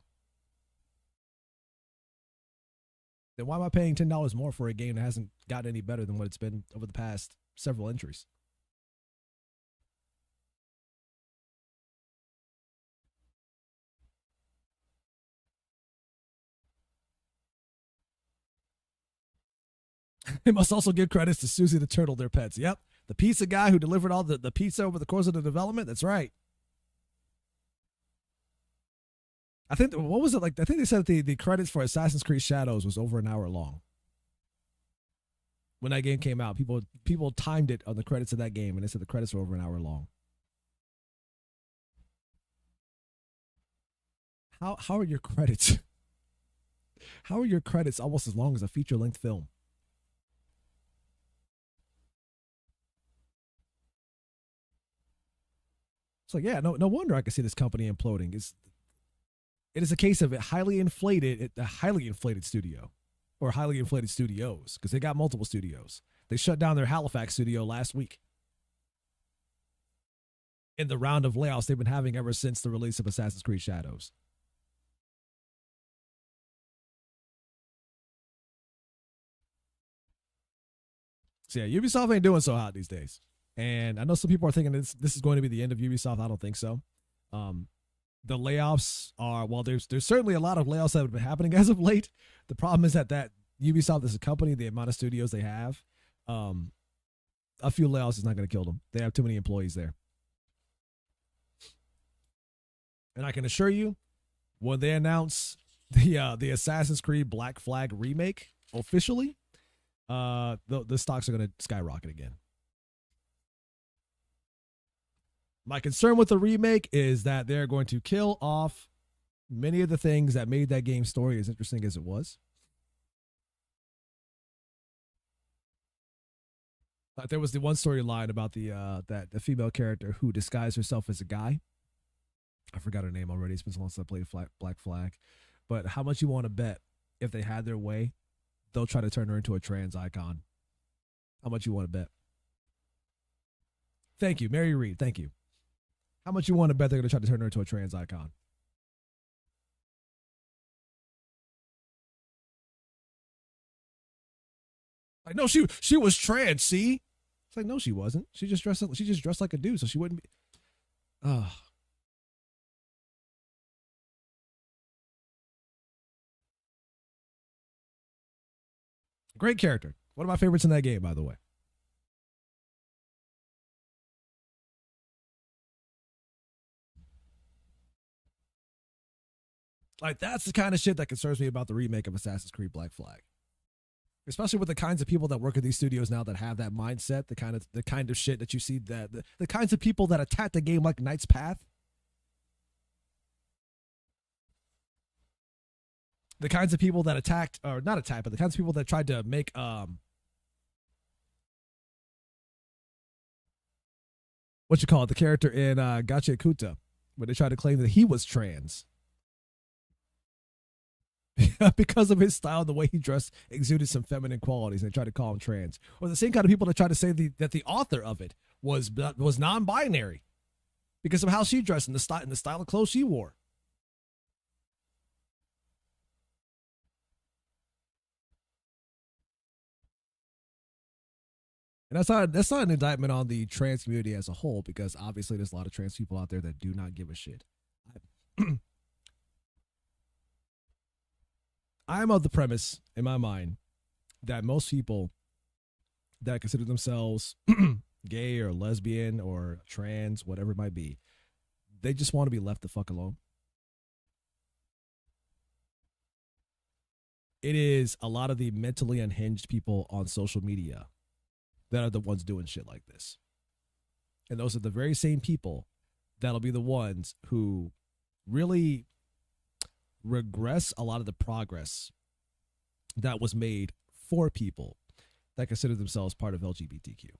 Then why am I paying $10 more for a game that hasn't gotten any better than what it's been over the past several entries? They must also give credits to Susie the Turtle, their pets. Yep. The pizza guy who delivered all the pizza over the course of the development. That's right. I think, what was it like? I think they said the credits for Assassin's Creed Shadows was over an hour long. When that game came out, people timed it on the credits of that game, and they said the credits were over an hour long. How are your credits? How are your credits almost as long as a feature-length film? It's like, yeah, no wonder I can see this company imploding. It is a case of a highly inflated studio, or highly inflated studios, because they got multiple studios. They shut down their Halifax studio last week in the round of layoffs they've been having ever since the release of Assassin's Creed Shadows. So yeah, Ubisoft ain't doing so hot these days. And I know some people are thinking this is going to be the end of Ubisoft. I don't think so. The layoffs are, well, there's certainly a lot of layoffs that have been happening as of late. The problem is that Ubisoft is a company, the amount of studios they have, a few layoffs is not going to kill them. They have too many employees there. And I can assure you, when they announce the Assassin's Creed Black Flag remake officially, the stocks are going to skyrocket again. My concern with the remake is that they're going to kill off many of the things that made that game's story as interesting as it was. There was the one storyline about the female character who disguised herself as a guy. I forgot her name already. It's been so long since I played Black Flag. But how much you want to bet if they had their way, they'll try to turn her into a trans icon? How much you want to bet? Thank you, Mary Reed. Thank you. How much you want to bet they're going to try to turn her into a trans icon? Like, no, she was trans. See, it's like, no, she wasn't. She just dressed like a dude, so she wouldn't be. Great character. One of my favorites in that game, by the way. Like, that's the kind of shit that concerns me about the remake of Assassin's Creed Black Flag. Especially with the kinds of people that work at these studios now that have that mindset, the kind of shit that you see, that the kinds of people that attacked the game like Knight's Path. The kinds of people that attacked, or not attacked, but the kinds of people that tried to make what you call it, the character in Gotcha Kuta, where they tried to claim that he was trans. because of his style, the way he dressed exuded some feminine qualities, and they tried to call him trans. Or the same kind of people that try to say that the author of it was non-binary because of how she dressed and the style of clothes she wore. And that's not an indictment on the trans community as a whole, because obviously there's a lot of trans people out there that do not give a shit. I'm of the premise in my mind that most people that consider themselves gay or lesbian or trans, whatever it might be, they just want to be left the fuck alone. It is a lot of the mentally unhinged people on social media that are the ones doing shit like this. And those are the very same people that'll be the ones who really regress a lot of the progress that was made for people that consider themselves part of LGBTQ.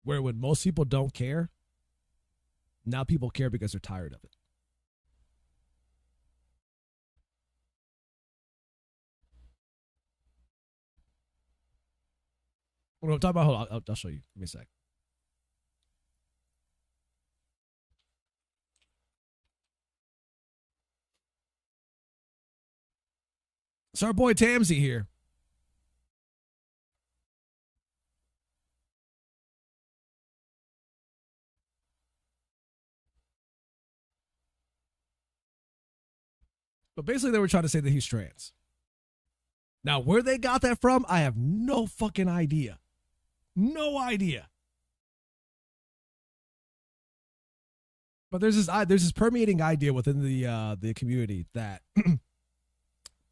Where when most people don't care, now people care because they're tired of it. What I'm talking about, hold on, I'll show you. Give me a sec. It's our boy Tamsy here. But basically, they were trying to say that he's trans. Now, where they got that from, I have no fucking idea. No idea. But there's this permeating idea within the community that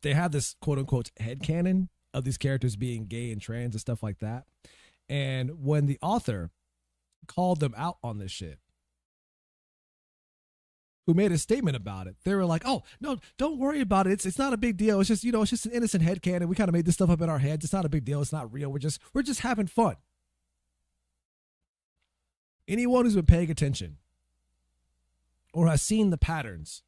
they have this quote unquote headcanon of these characters being gay and trans and stuff like that. And when the author called them out on this shit, who made a statement about it, they were like, "Oh no, don't worry about it. It's not a big deal. It's just, you know, it's just an innocent headcanon. We kind of made this stuff up in our heads. It's not a big deal. It's not real. We're just having fun." Anyone who's been paying attention or has seen the patterns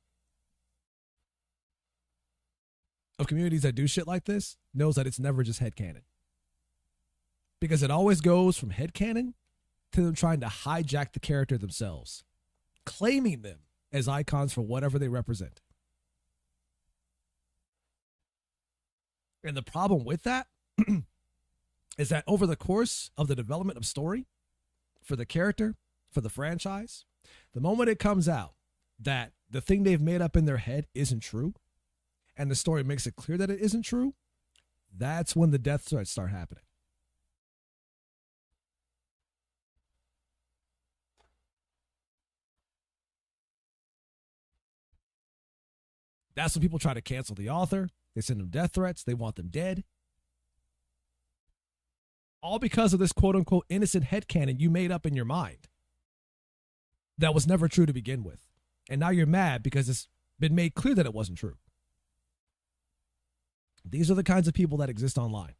of communities that do shit like this knows that it's never just headcanon. Because it always goes from headcanon to them trying to hijack the character themselves, claiming them as icons for whatever they represent. And the problem with that is that over the course of the development of story for the character, for the franchise, the moment it comes out that the thing they've made up in their head isn't true, and the story makes it clear that it isn't true, that's when the death threats start happening. That's when people try to cancel the author. They send them death threats. They want them dead. All because of this quote unquote innocent headcanon you made up in your mind that was never true to begin with. And now you're mad because it's been made clear that it wasn't true. These are the kinds of people that exist online.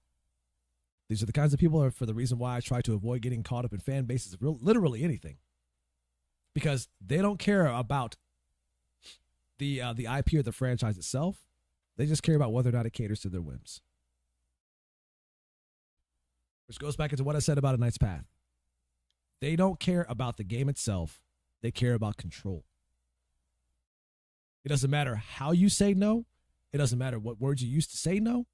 These are the kinds of people for the reason why I try to avoid getting caught up in fan bases of literally anything. Because they don't care about the IP or the franchise itself. They just care about whether or not it caters to their whims. Which goes back into what I said about A Knight's Path. They don't care about the game itself. They care about control. It doesn't matter how you say no. It doesn't matter what words you use to say no.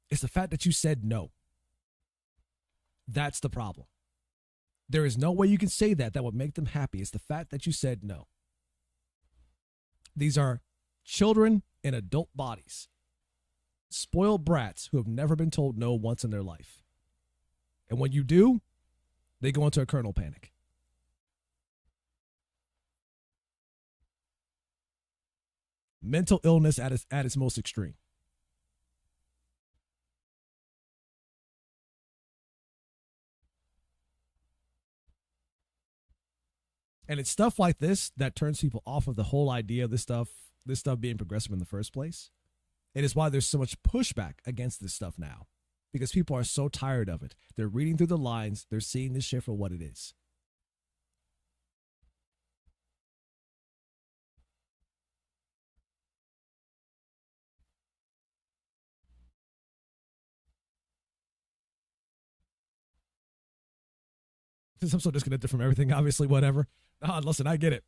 It's the fact that you said no. That's the problem. There is no way you can say that would make them happy. It's the fact that you said no. These are children in adult bodies, spoiled brats who have never been told no once in their life. And when you do, they go into a kernel panic. Mental illness at its most extreme. And it's stuff like this that turns people off of the whole idea of this stuff being progressive in the first place. It is why there's so much pushback against this stuff now. because people are so tired of it. They're reading through the lines. They're seeing this shit for what it is. Since I'm so disconnected from everything, obviously, whatever. Listen, I get it.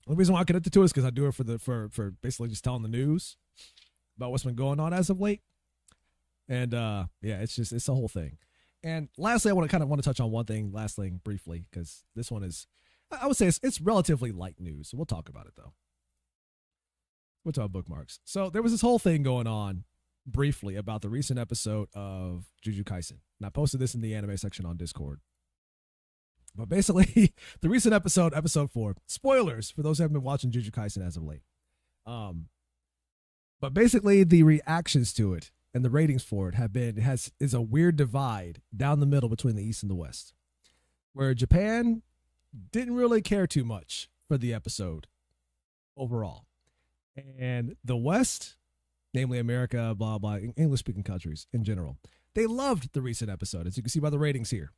The reason why I connected to it is because I do it for basically just telling the news about what's been going on as of late. And yeah, it's the whole thing. And lastly, I want to touch on one thing, last thing briefly, because this one is, I would say it's relatively light news. So we'll talk about it though. We'll talk bookmarks. So there was this whole thing going on briefly about the recent episode of Jujutsu Kaisen. And I posted this in the anime section on Discord. But basically, the recent episode 4, spoilers for those who haven't been watching Jujutsu Kaisen as of late. But basically, the reactions to it and the ratings for it is a weird divide down the middle between the East and the West, where Japan didn't really care too much for the episode overall, and the West, namely America, blah blah, English-speaking countries in general, they loved the recent episode, as you can see by the ratings here.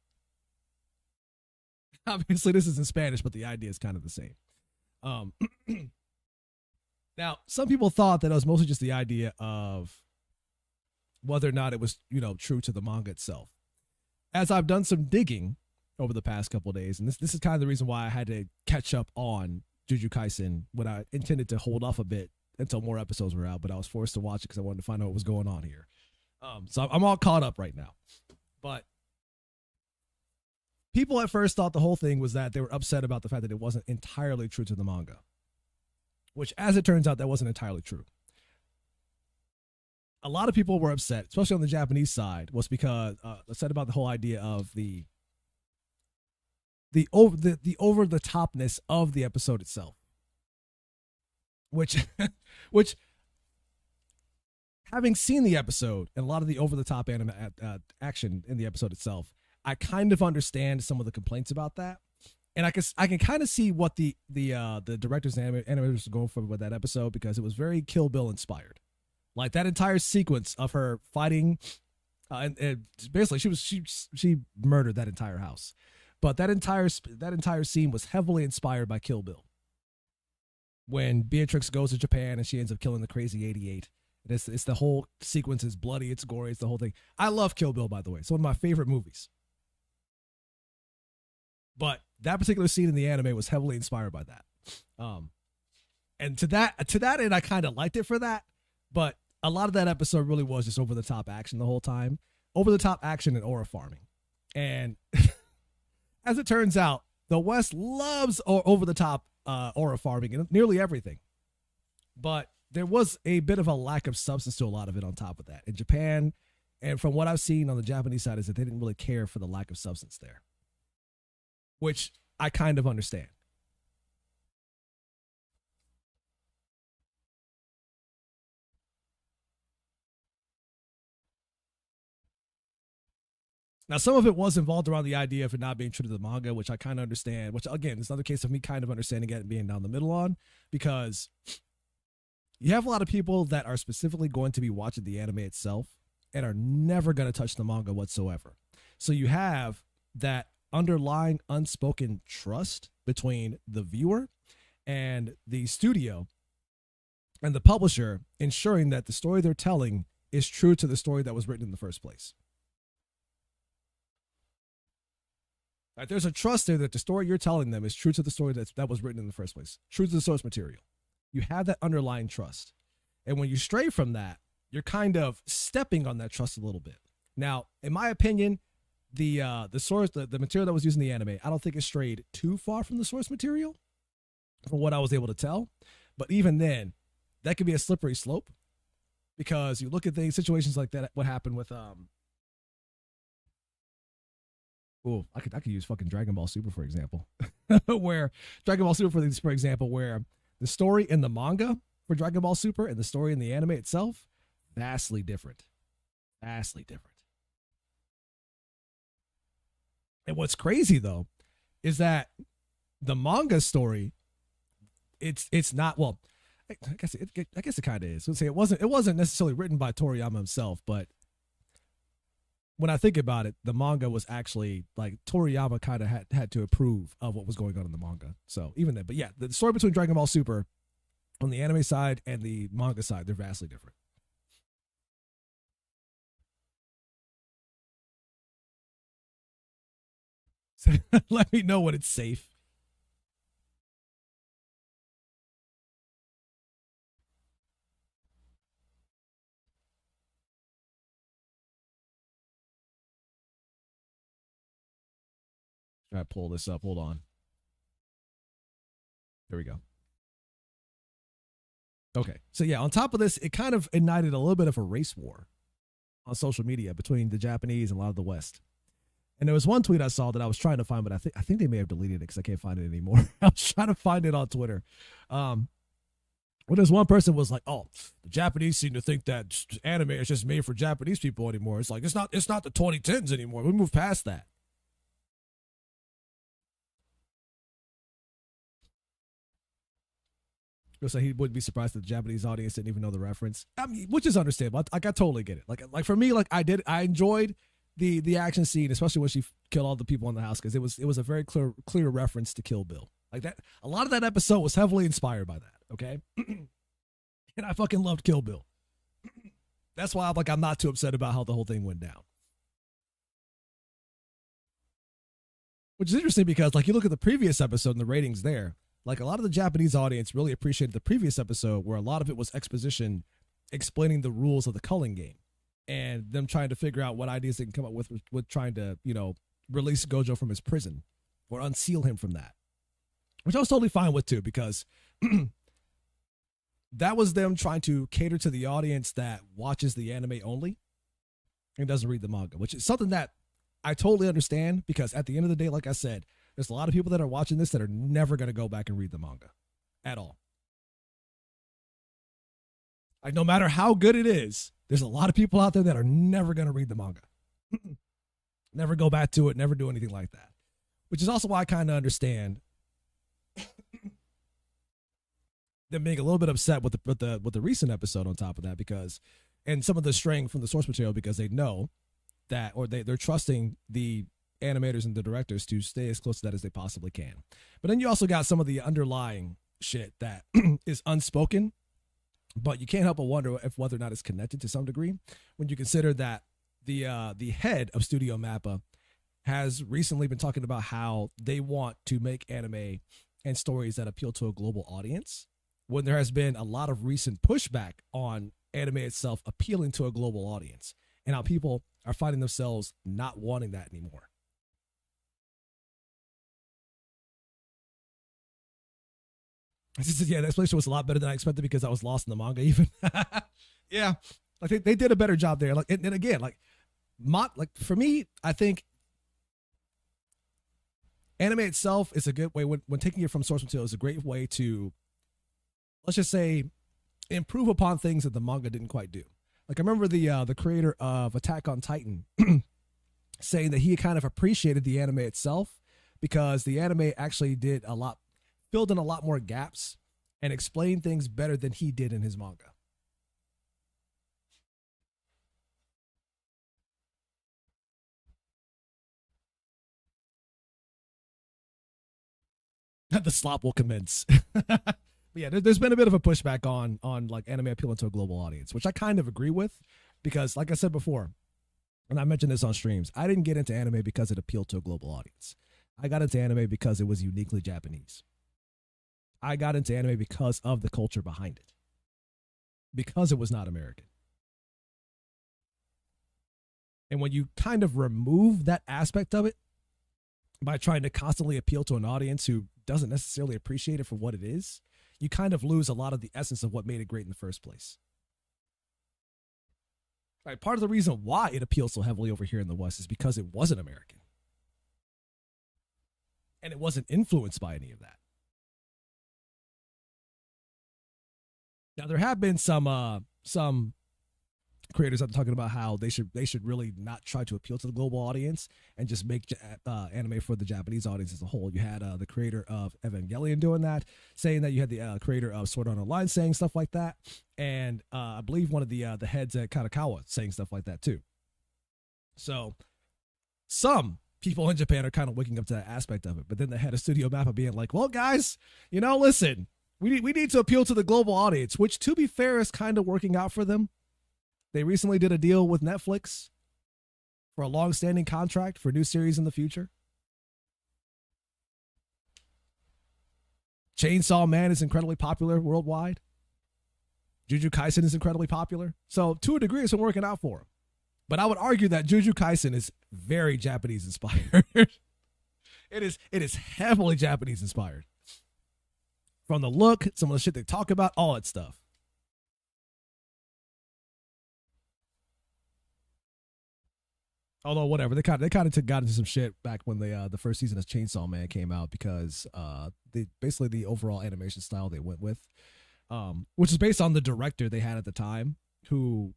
Obviously, this is in Spanish, but the idea is kind of the same. Now, some people thought that it was mostly just the idea of whether or not it was, true to the manga itself. As I've done some digging over the past couple of days, and this is kind of the reason why I had to catch up on Jujutsu Kaisen when I intended to hold off a bit until more episodes were out, but I was forced to watch it because I wanted to find out what was going on here. So I'm all caught up right now. But people at first thought the whole thing was that they were upset about the fact that it wasn't entirely true to the manga, which, as it turns out, that wasn't entirely true. A lot of people were upset, especially on the Japanese side, was because upset about the whole idea of the over the topness of the episode itself, which having seen the episode and a lot of the over the top action in the episode itself, I kind of understand some of the complaints about that, and I can kind of see what the directors and animators were going for with that episode, because it was very Kill Bill inspired. Like that entire sequence of her fighting, and basically she murdered that entire house, but that entire scene was heavily inspired by Kill Bill. When Beatrix goes to Japan and she ends up killing the crazy 88, it's the whole sequence is bloody, it's gory, it's the whole thing. I love Kill Bill, by the way. It's one of my favorite movies. But that particular scene in the anime was heavily inspired by that. And to that end, I kind of liked it for that. But a lot of that episode really was just over the top action the whole time. Over the top action and aura farming. And as it turns out, the West loves over the top aura farming and nearly everything. But there was a bit of a lack of substance to a lot of it on top of that. In Japan, and from what I've seen on the Japanese side, is that they didn't really care for the lack of substance there, which I kind of understand. Now, some of it was involved around the idea of it not being true to the manga, which I kind of understand, which, again, is another case of me kind of understanding it and being down the middle on, because you have a lot of people that are specifically going to be watching the anime itself and are never going to touch the manga whatsoever. So you have that underlying unspoken trust between the viewer and the studio and the publisher, ensuring that the story they're telling is true to the story that was written in the first place. Right, there's a trust there that the story you're telling them is true to the story that was written in the first place, true to the source material. You have that underlying trust. And when you stray from that, you're kind of stepping on that trust a little bit. Now, in my opinion, the source, the material that was used in the anime, I don't think it strayed too far from the source material from what I was able to tell. But even then, that could be a slippery slope, because you look at things, situations like that, what happened with I could use fucking Dragon Ball Super, for example, where Dragon Ball Super, for example, where the story in the manga for Dragon Ball Super and the story in the anime itself, vastly different. And what's crazy though, is that the manga story, it's not, well, I guess it kind of is. Let's say it wasn't necessarily written by Toriyama himself, but when I think about it, the manga was actually like Toriyama kind of had to approve of what was going on in the manga. So even then, but yeah, the story between Dragon Ball Super on the anime side and the manga side, they're vastly different. So let me know when it's safe. Try to pull this up. Hold on. There we go. Okay. So yeah, on top of this, it kind of ignited a little bit of a race war on social media between the Japanese and a lot of the West. And there was one tweet I saw that I was trying to find, but I think they may have deleted it because I can't find it anymore. I was trying to find it on Twitter. Well, there's one person was like, "Oh, the Japanese seem to think that anime is just made for Japanese people anymore. It's like it's not the 2010s anymore. We moved past that." So he wouldn't be surprised that the Japanese audience didn't even know the reference. I mean, which is understandable. Like I totally get it. Like for me, like I enjoyed the action scene, especially when she killed all the people in the house, because it was a very clear reference to Kill Bill. Like that, a lot of that episode was heavily inspired by that. Okay, and I fucking loved Kill Bill. That's why I'm not too upset about how the whole thing went down. Which is interesting because like you look at the previous episode and the ratings there, like a lot of the Japanese audience really appreciated the previous episode where a lot of it was exposition explaining the rules of the culling game and them trying to figure out what ideas they can come up with trying to, release Gojo from his prison or unseal him from that. Which I was totally fine with too, because that was them trying to cater to the audience that watches the anime only and doesn't read the manga, which is something that I totally understand, because at the end of the day, like I said, there's a lot of people that are watching this that are never going to go back and read the manga at all. Like, no matter how good it is, there's a lot of people out there that are never going to read the manga. Never go back to it, never do anything like that. Which is also why I kind of understand them being a little bit upset with the recent episode on top of that, because, and some of the straying from the source material, because they know that, or they're trusting the animators and the directors to stay as close to that as they possibly can. But then you also got some of the underlying shit that is unspoken, but you can't help but wonder if whether or not it's connected to some degree when you consider that the head of Studio Mappa has recently been talking about how they want to make anime and stories that appeal to a global audience, when there has been a lot of recent pushback on anime itself appealing to a global audience, and how people are finding themselves not wanting that anymore. Yeah, that explanation was a lot better than I expected, because I was lost in the manga even. Yeah, I think they did a better job there. Like, and again, like for me, I think anime itself is a good way, when taking it from source material, is a great way to, let's just say, improve upon things that the manga didn't quite do. Like I remember the creator of Attack on Titan saying that he kind of appreciated the anime itself because the anime actually filled in a lot more gaps and explained things better than he did in his manga. The slop will commence. But yeah, there's been a bit of a pushback on like anime appealing to a global audience, which I kind of agree with, because like I said before, and I mentioned this on streams, I didn't get into anime because it appealed to a global audience. I got into anime because it was uniquely Japanese. I got into anime because of the culture behind it, because it was not American. And when you kind of remove that aspect of it by trying to constantly appeal to an audience who doesn't necessarily appreciate it for what it is, you kind of lose a lot of the essence of what made it great in the first place. Right, part of the reason why it appeals so heavily over here in the West is because it wasn't American. And it wasn't influenced by any of that. Now, there have been some creators that are talking about how they should really not try to appeal to the global audience and just make anime for the Japanese audience as a whole. You had the creator of Evangelion doing that, saying that. You had the creator of Sword Art Online saying stuff like that, and I believe one of the heads at Kadokawa saying stuff like that too. So some people in Japan are kind of waking up to that aspect of it. But then they had a Studio Mappa being like, well, guys, listen, we need to appeal to the global audience, which, to be fair, is kind of working out for them. They recently did a deal with Netflix for a long-standing contract for new series in the future. Chainsaw Man is incredibly popular worldwide. Jujutsu Kaisen is incredibly popular. So to a degree, it's been working out for him. But I would argue that Jujutsu Kaisen is very Japanese inspired. It is heavily Japanese inspired. From the look, some of the shit they talk about, all that stuff. Although whatever, they kind of got into some shit back when the first season of Chainsaw Man came out because basically the overall animation style they went with, which is based on the director they had at the time, who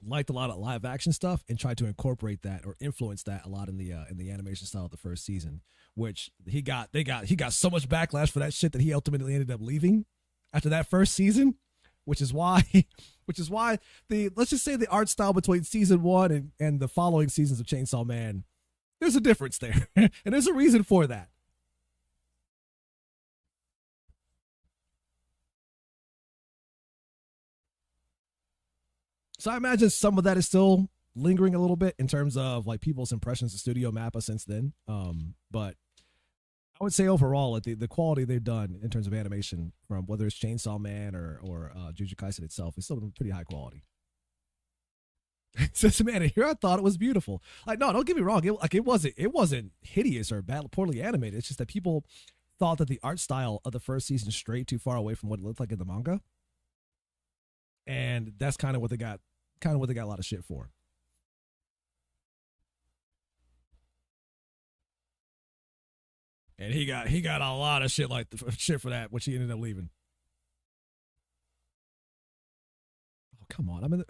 liked a lot of live action stuff and tried to incorporate that or influence that a lot in the animation style of the first season. Which he got so much backlash for that shit that he ultimately ended up leaving after that first season. Which is why let's just say the art style between season 1 and the following seasons of Chainsaw Man, there's a difference there. And there's a reason for that. So I imagine some of that is still lingering a little bit in terms of like people's impressions of Studio Mappa since then. But I would say overall, the quality they've done in terms of animation, from whether it's Chainsaw Man or Jujutsu Kaisen itself, is still pretty high quality. Says man, here I thought it was beautiful. Like, no, don't get me wrong. It wasn't hideous or poorly animated. It's just that people thought that the art style of the first season strayed too far away from what it looked like in the manga, and that's kind of what they got a lot of shit for. And he got a lot of shit for that, which he ended up leaving. Oh, come on. Whatever.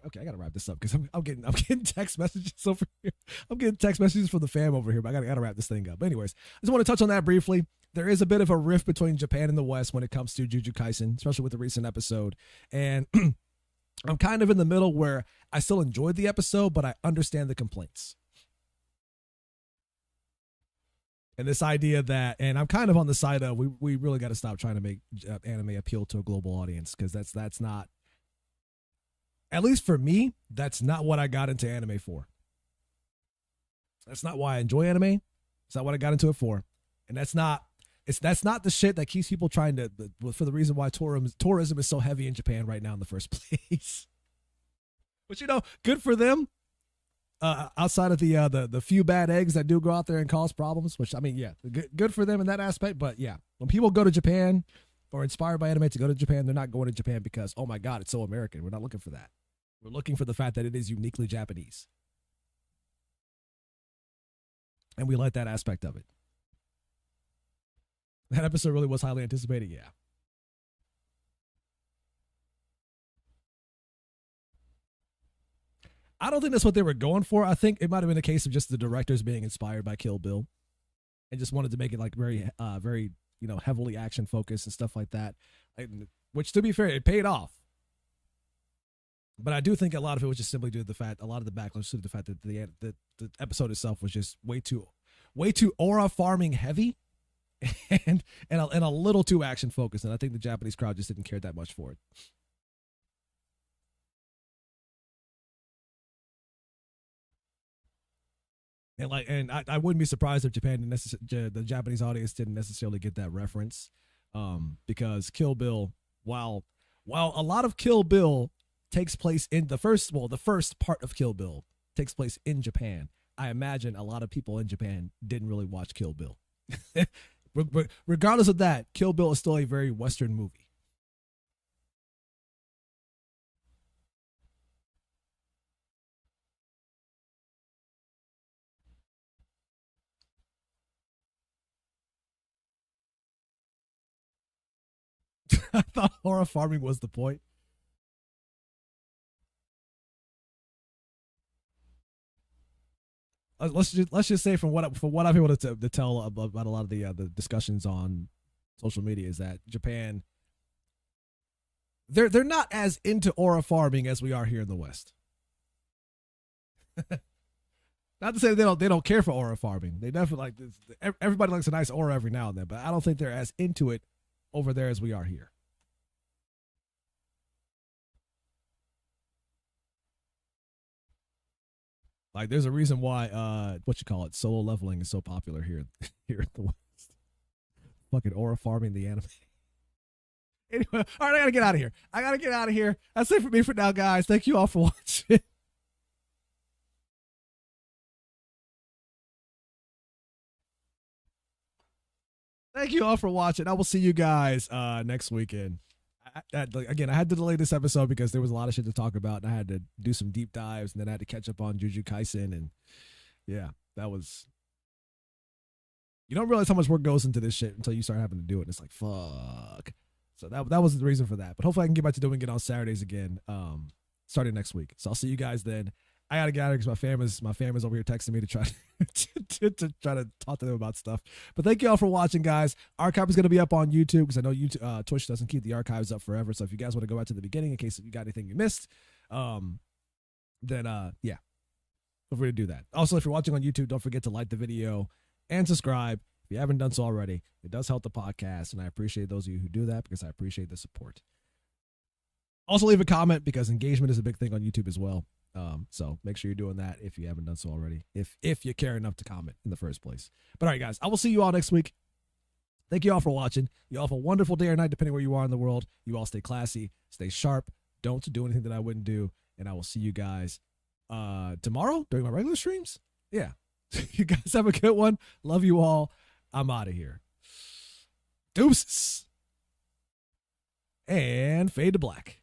Okay, I gotta wrap this up because I'm getting text messages over here. I'm getting text messages from the fam over here, but I gotta wrap this thing up. But anyways, I just want to touch on that briefly. There is a bit of a rift between Japan and the West when it comes to Jujutsu Kaisen, especially with the recent episode. And I'm kind of in the middle where I still enjoyed the episode, but I understand the complaints. And this idea that, and I'm kind of on the side of, we really got to stop trying to make anime appeal to a global audience, because that's not, at least for me, that's not what I got into anime for. That's not why I enjoy anime. It's not what I got into it for. And that's not the shit that keeps people trying to, for the reason why tourism is so heavy in Japan right now in the first place. But good for them. Outside of the few bad eggs that do go out there and cause problems, which, I mean, yeah, good for them in that aspect. But yeah, when people go to Japan or inspired by anime to go to Japan, they're not going to Japan because, oh my God, it's so American. We're not looking for that. We're looking for the fact that it is uniquely Japanese. And we like that aspect of it. That episode really was highly anticipated, yeah. I don't think that's what they were going for. I think it might have been a case of just the directors being inspired by Kill Bill and just wanted to make it like very, very, heavily action focused and stuff like that. Which, to be fair, it paid off. But I do think a lot of it was just simply due to the fact, a lot of the backlash to the fact that the episode itself was just way too aura farming heavy and a little too action focused. And I think the Japanese crowd just didn't care that much for it. And I wouldn't be surprised if the Japanese audience didn't necessarily get that reference, because Kill Bill, while a lot of Kill Bill takes place in the first part of Kill Bill takes place in Japan, I imagine a lot of people in Japan didn't really watch Kill Bill. But regardless of that, Kill Bill is still a very Western movie. I thought horror farming was the point. Let's just say from what I'm able to tell about a lot of the discussions on social media is that Japan, they're not as into aura farming as we are here in the West. Not to say they don't care for aura farming. They definitely like this. Everybody likes a nice aura every now and then, but I don't think they're as into it over there as we are here. Like, there's a reason why what you call it, solo leveling is so popular here here in the West. Fucking aura farming the anime. Anyway, all right, I gotta get out of here. That's it for me for now, guys. Thank you all for watching. Thank you all for watching. I will see you guys next weekend. Again, I had to delay this episode because there was a lot of shit to talk about, and I had to do some deep dives, and then I had to catch up on Jujutsu Kaisen, and yeah, that was. You don't realize how much work goes into this shit until you start having to do it. And it's like, fuck. So that was the reason for that. But hopefully I can get back to doing it on Saturdays again, starting next week. So I'll see you guys then. I gotta get out of here because my family's over here texting me to try to try to talk to them about stuff. But thank you all for watching, guys. Archive is gonna be up on YouTube because I know YouTube, Twitch doesn't keep the archives up forever. So if you guys want to go back to the beginning in case you got anything you missed, then yeah, feel free to do that. Also, if you're watching on YouTube, don't forget to like the video and subscribe if you haven't done so already. It does help the podcast, and I appreciate those of you who do that because I appreciate the support. Also, leave a comment because engagement is a big thing on YouTube as well. So make sure you're doing that if you haven't done so already, if you care enough to comment in the first place. But all right, guys, I will see you all next week. Thank you all for watching. You all have a wonderful day or night, depending where you are in the world. You all stay classy, stay sharp. Don't do anything that I wouldn't do. And I will see you guys tomorrow during my regular streams. Yeah. You guys have a good one. Love you all. I'm out of here. Deuces. And fade to black.